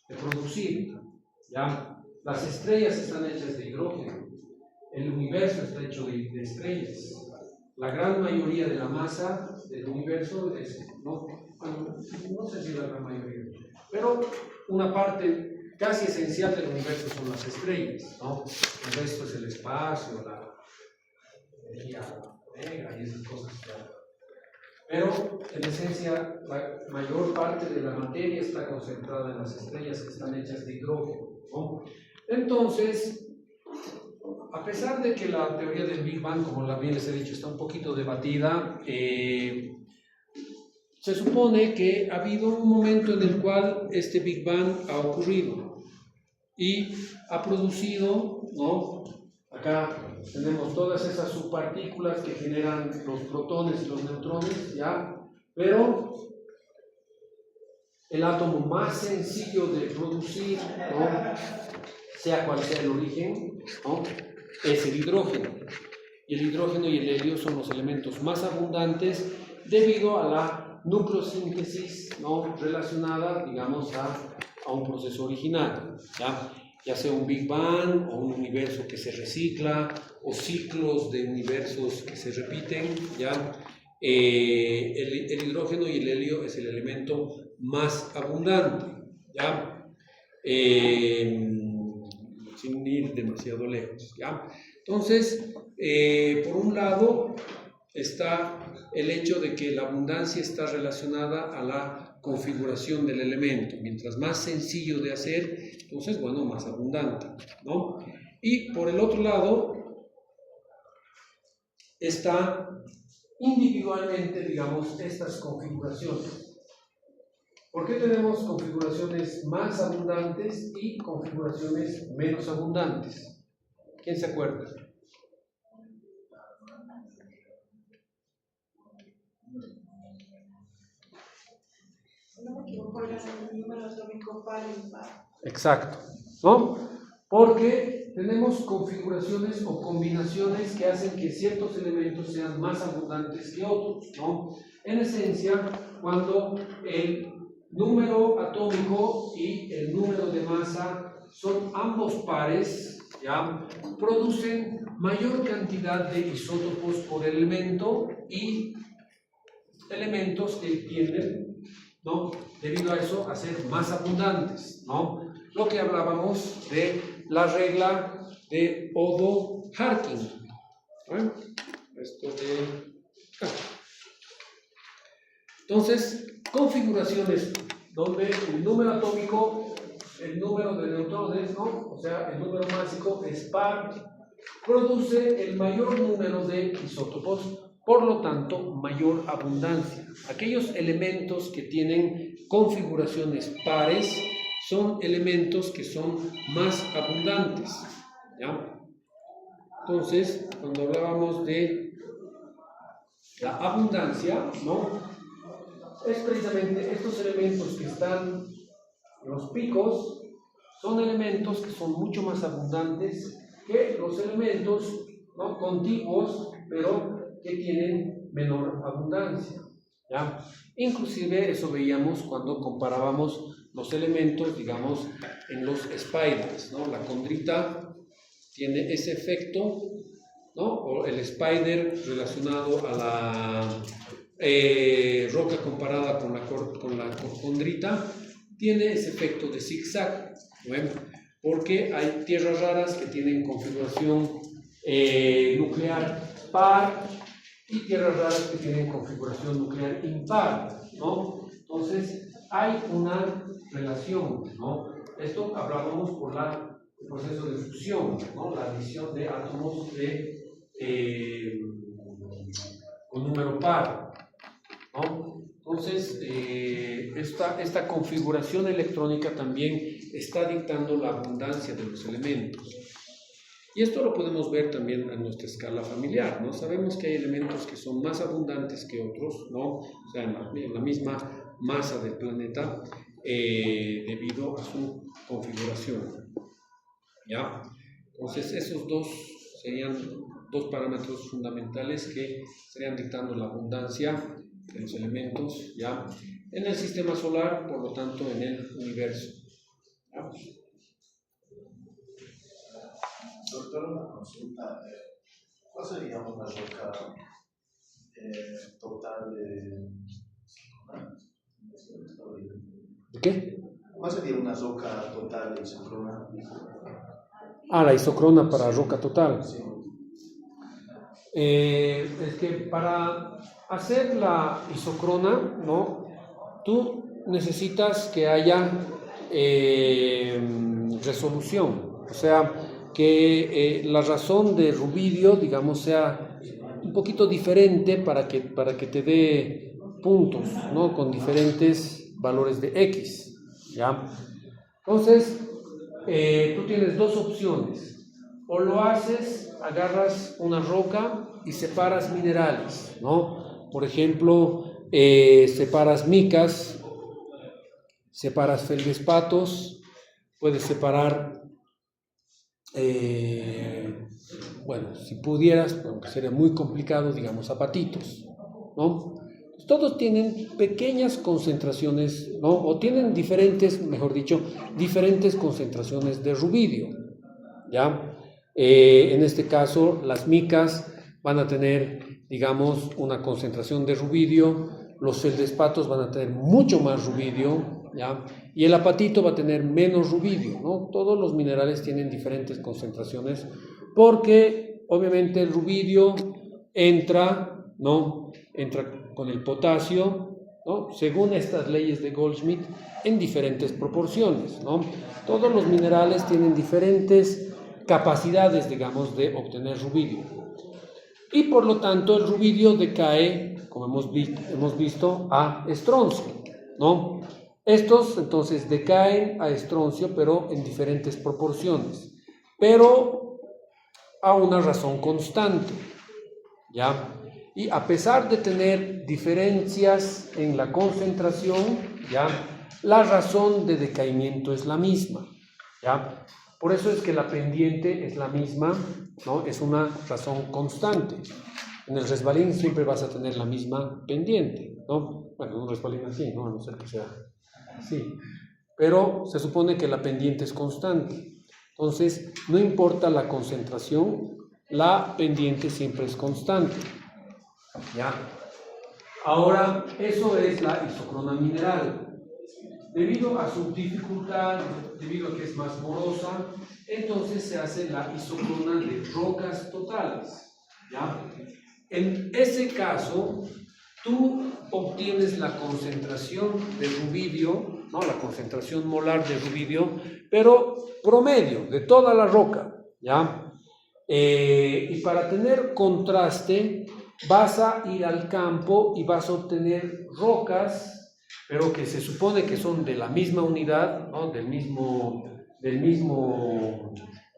de producir, ¿ya? Las estrellas están hechas de hidrógeno, el universo está hecho de estrellas, la gran mayoría de la masa del universo es, no sé si la gran mayoría, pero una parte casi esencial del universo son las estrellas, ¿no? El resto es el espacio, la energía negra y esas cosas. Pero en esencia la mayor parte de la materia está concentrada en las estrellas que están hechas de hidrógeno, ¿no? Entonces, a pesar de que la teoría del Big Bang, como bien les he dicho, está un poquito debatida, se supone que ha habido un momento en el cual este Big Bang ha ocurrido y ha producido, ¿no? Acá tenemos todas esas subpartículas que generan los protones y los neutrones, ¿ya? Pero el átomo más sencillo de producir, ¿no?, sea cual sea el origen, ¿no?, es el hidrógeno. Y el hidrógeno y el helio son los elementos más abundantes debido a la nucleosíntesis, ¿no?, relacionada, digamos, a un proceso original, ya sea un Big Bang o un universo que se recicla o ciclos de universos que se repiten, ¿ya? El hidrógeno y el helio es el elemento más abundante, ¿ya? Sin ir demasiado lejos, ¿ya? Entonces, por un lado está el hecho de que la abundancia está relacionada a la configuración del elemento. Mientras más sencillo de hacer, entonces, bueno, más abundante, ¿no? Y por el otro lado está individualmente, digamos, estas configuraciones. ¿Por qué tenemos configuraciones más abundantes y configuraciones menos abundantes? ¿Quién se acuerda? Exacto, ¿no? Porque tenemos configuraciones o combinaciones que hacen que ciertos elementos sean más abundantes que otros, ¿no? En esencia, cuando el número atómico y el número de masa son ambos pares, ¿ya?, producen mayor cantidad de isótopos por elemento y elementos que tienden, ¿no?, debido a eso, a ser más abundantes, ¿no? Lo que hablábamos de la regla de Odo-Harkin, ¿no? Esto de... Entonces, configuraciones donde el número atómico, el número de neutrones, ¿no?, o sea, el número másico es par, produce el mayor número de isótopos, por lo tanto, mayor abundancia. Aquellos elementos que tienen configuraciones pares son elementos que son más abundantes, ¿ya? Entonces, cuando hablábamos de la abundancia, ¿no? Es precisamente estos elementos que están en los picos, son elementos que son mucho más abundantes que los elementos, ¿no?, contiguos, pero que tienen menor abundancia, ¿ya? Inclusive eso veíamos cuando comparábamos los elementos, digamos, en los spiders, ¿no? La condrita tiene ese efecto, ¿no? O el spider relacionado a la roca comparada con la condrita tiene ese efecto de zigzag, ¿no? Porque hay tierras raras que tienen configuración nuclear par y tierras raras que tienen configuración nuclear impar, ¿no? Entonces hay una relación, ¿no? Esto hablábamos por el proceso de fusión, ¿no? La adición de átomos con número par, ¿no? Entonces, esta configuración electrónica también está dictando la abundancia de los elementos. Y esto lo podemos ver también a nuestra escala familiar, ¿no? Sabemos que hay elementos que son más abundantes que otros, ¿no? O sea, en la misma masa del planeta, debido a su configuración, ¿ya? Entonces, esos dos serían dos parámetros fundamentales que estarían dictando la abundancia de los elementos, ¿ya?, en el sistema solar, por lo tanto en el universo, ¿ya? Doctor, una consulta. ¿Cuál sería una roca total de... ¿De qué? ¿Cuál sería una roca total de isocrona? La isocrona para roca total. Sí. Es que para hacer la isocrona, ¿no?, tú necesitas que haya resolución, o sea, que la razón de rubidio, digamos, sea un poquito diferente para que te dé puntos, ¿no?, con diferentes valores de X, ¿ya? Entonces, tú tienes dos opciones. O lo haces, agarras una roca y separas minerales, ¿no? Por ejemplo, separas micas, separas feldespatos, puedes separar, bueno, si pudieras, aunque sería muy complicado, digamos, zapatitos, ¿no? Todos tienen pequeñas concentraciones, ¿no? O tienen diferentes, mejor dicho, diferentes concentraciones de rubidio, ¿ya? En este caso, las micas van a tener, digamos, una concentración de rubidio, los feldespatos van a tener mucho más rubidio, ¿ya? Y el apatito va a tener menos rubidio, ¿no? Todos los minerales tienen diferentes concentraciones porque, obviamente, el rubidio entra, ¿no?, entra con el potasio, ¿no?, según estas leyes de Goldschmidt, en diferentes proporciones, ¿no? Todos los minerales tienen diferentes capacidades, digamos, de obtener rubidio. Y por lo tanto el rubidio decae, como hemos visto, a estroncio, ¿no? Estos entonces decaen a estroncio, pero en diferentes proporciones, pero a una razón constante, ¿ya? Y a pesar de tener diferencias en la concentración, ¿ya?, la razón de decaimiento es la misma, ¿ya? Por eso es que la pendiente es la misma, ¿no? Es una razón constante. En el resbalín siempre vas a tener la misma pendiente, ¿no? Bueno, un resbalín así, ¿no? A no ser que sea así. Pero se supone que la pendiente es constante. Entonces, no importa la concentración, la pendiente siempre es constante, ¿ya? Ahora, eso es la isocrona mineral. Debido a su dificultad, debido a que es más morosa, entonces se hace la isocrona de rocas totales, ¿ya? En ese caso, tú obtienes la concentración de rubidio, ¿no?, la concentración molar de rubidio, pero promedio de toda la roca, ¿ya? Y para tener contraste, vas a ir al campo y vas a obtener rocas, pero que se supone que son de la misma unidad, ¿no?, del mismo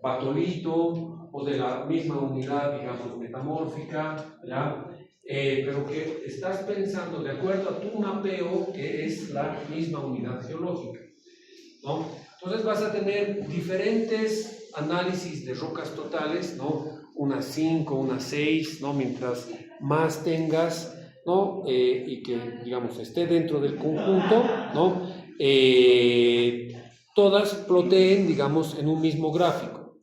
batolito, o de la misma unidad, digamos, metamórfica, ¿ya? Pero que estás pensando de acuerdo a tu mapeo, que es la misma unidad geológica, ¿no? Entonces vas a tener diferentes análisis de rocas totales, ¿no? Unas 5, unas 6, ¿no? Mientras más tengas, ¿no? Y que, digamos, esté dentro del conjunto, ¿no? Todas ploteen, digamos, en un mismo gráfico,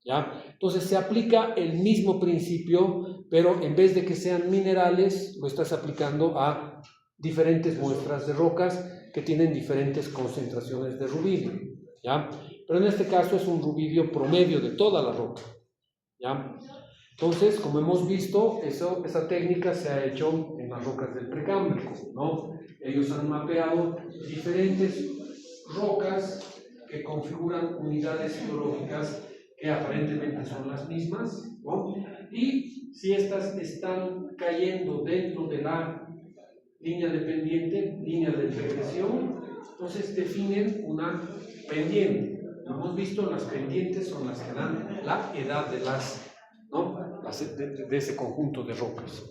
¿ya? Entonces se aplica el mismo principio, pero en vez de que sean minerales, lo estás aplicando a diferentes muestras de rocas que tienen diferentes concentraciones de rubidio, ¿ya? Pero en este caso es un rubidio promedio de toda la roca, ¿ya? Entonces, como hemos visto, esa técnica se ha hecho en las rocas del Precámbrico, ¿no? Ellos han mapeado diferentes rocas que configuran unidades geológicas que aparentemente son las mismas, ¿no? Y si estas están cayendo dentro de la línea de pendiente, línea de regresión, entonces definen una pendiente. Como hemos visto, las pendientes son las que dan la edad de de ese conjunto de rocas.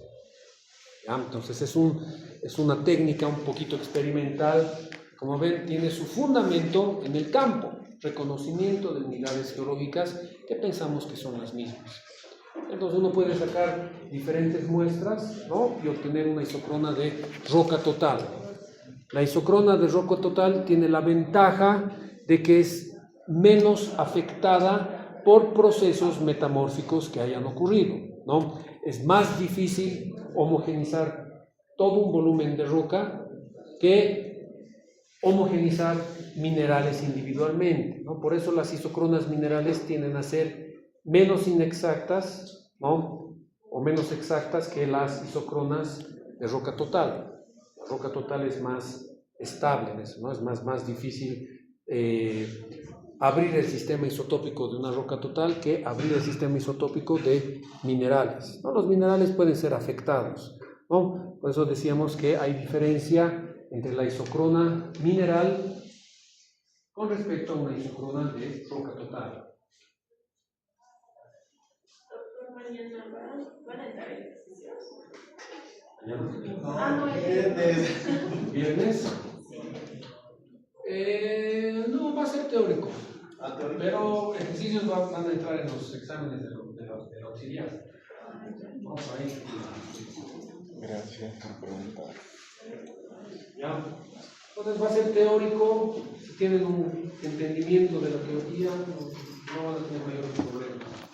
¿Ya? Entonces es una técnica un poquito experimental. Como ven, tiene su fundamento en el campo, reconocimiento de unidades geológicas que pensamos que son las mismas. Entonces uno puede sacar diferentes muestras, ¿no? Y obtener una isocrona de roca total. La isocrona de roca total tiene la ventaja de que es menos afectada por procesos metamórficos que hayan ocurrido, ¿no? Es más difícil homogenizar todo un volumen de roca que homogenizar minerales individualmente, ¿no? Por eso las isocronas minerales tienden a ser menos inexactas, ¿no? O menos exactas que las isocronas de roca total. La roca total es más estable en eso, ¿no? Es más difícil abrir el sistema isotópico de una roca total que abrir el sistema isotópico de minerales, ¿no? Los minerales pueden ser afectados, ¿no? Por eso decíamos que hay diferencia entre la isocrona mineral con respecto a una isocrona de roca total. ¿Van a entrar ejercicios? ¿Viernes? No, va a ser teórico, pero ejercicios van a entrar en los exámenes del auxiliar. Vamos ahí. Gracias por preguntar. ¿Ya? Entonces va a ser teórico. Si tienen un entendimiento de la teoría, no van a tener mayores problemas.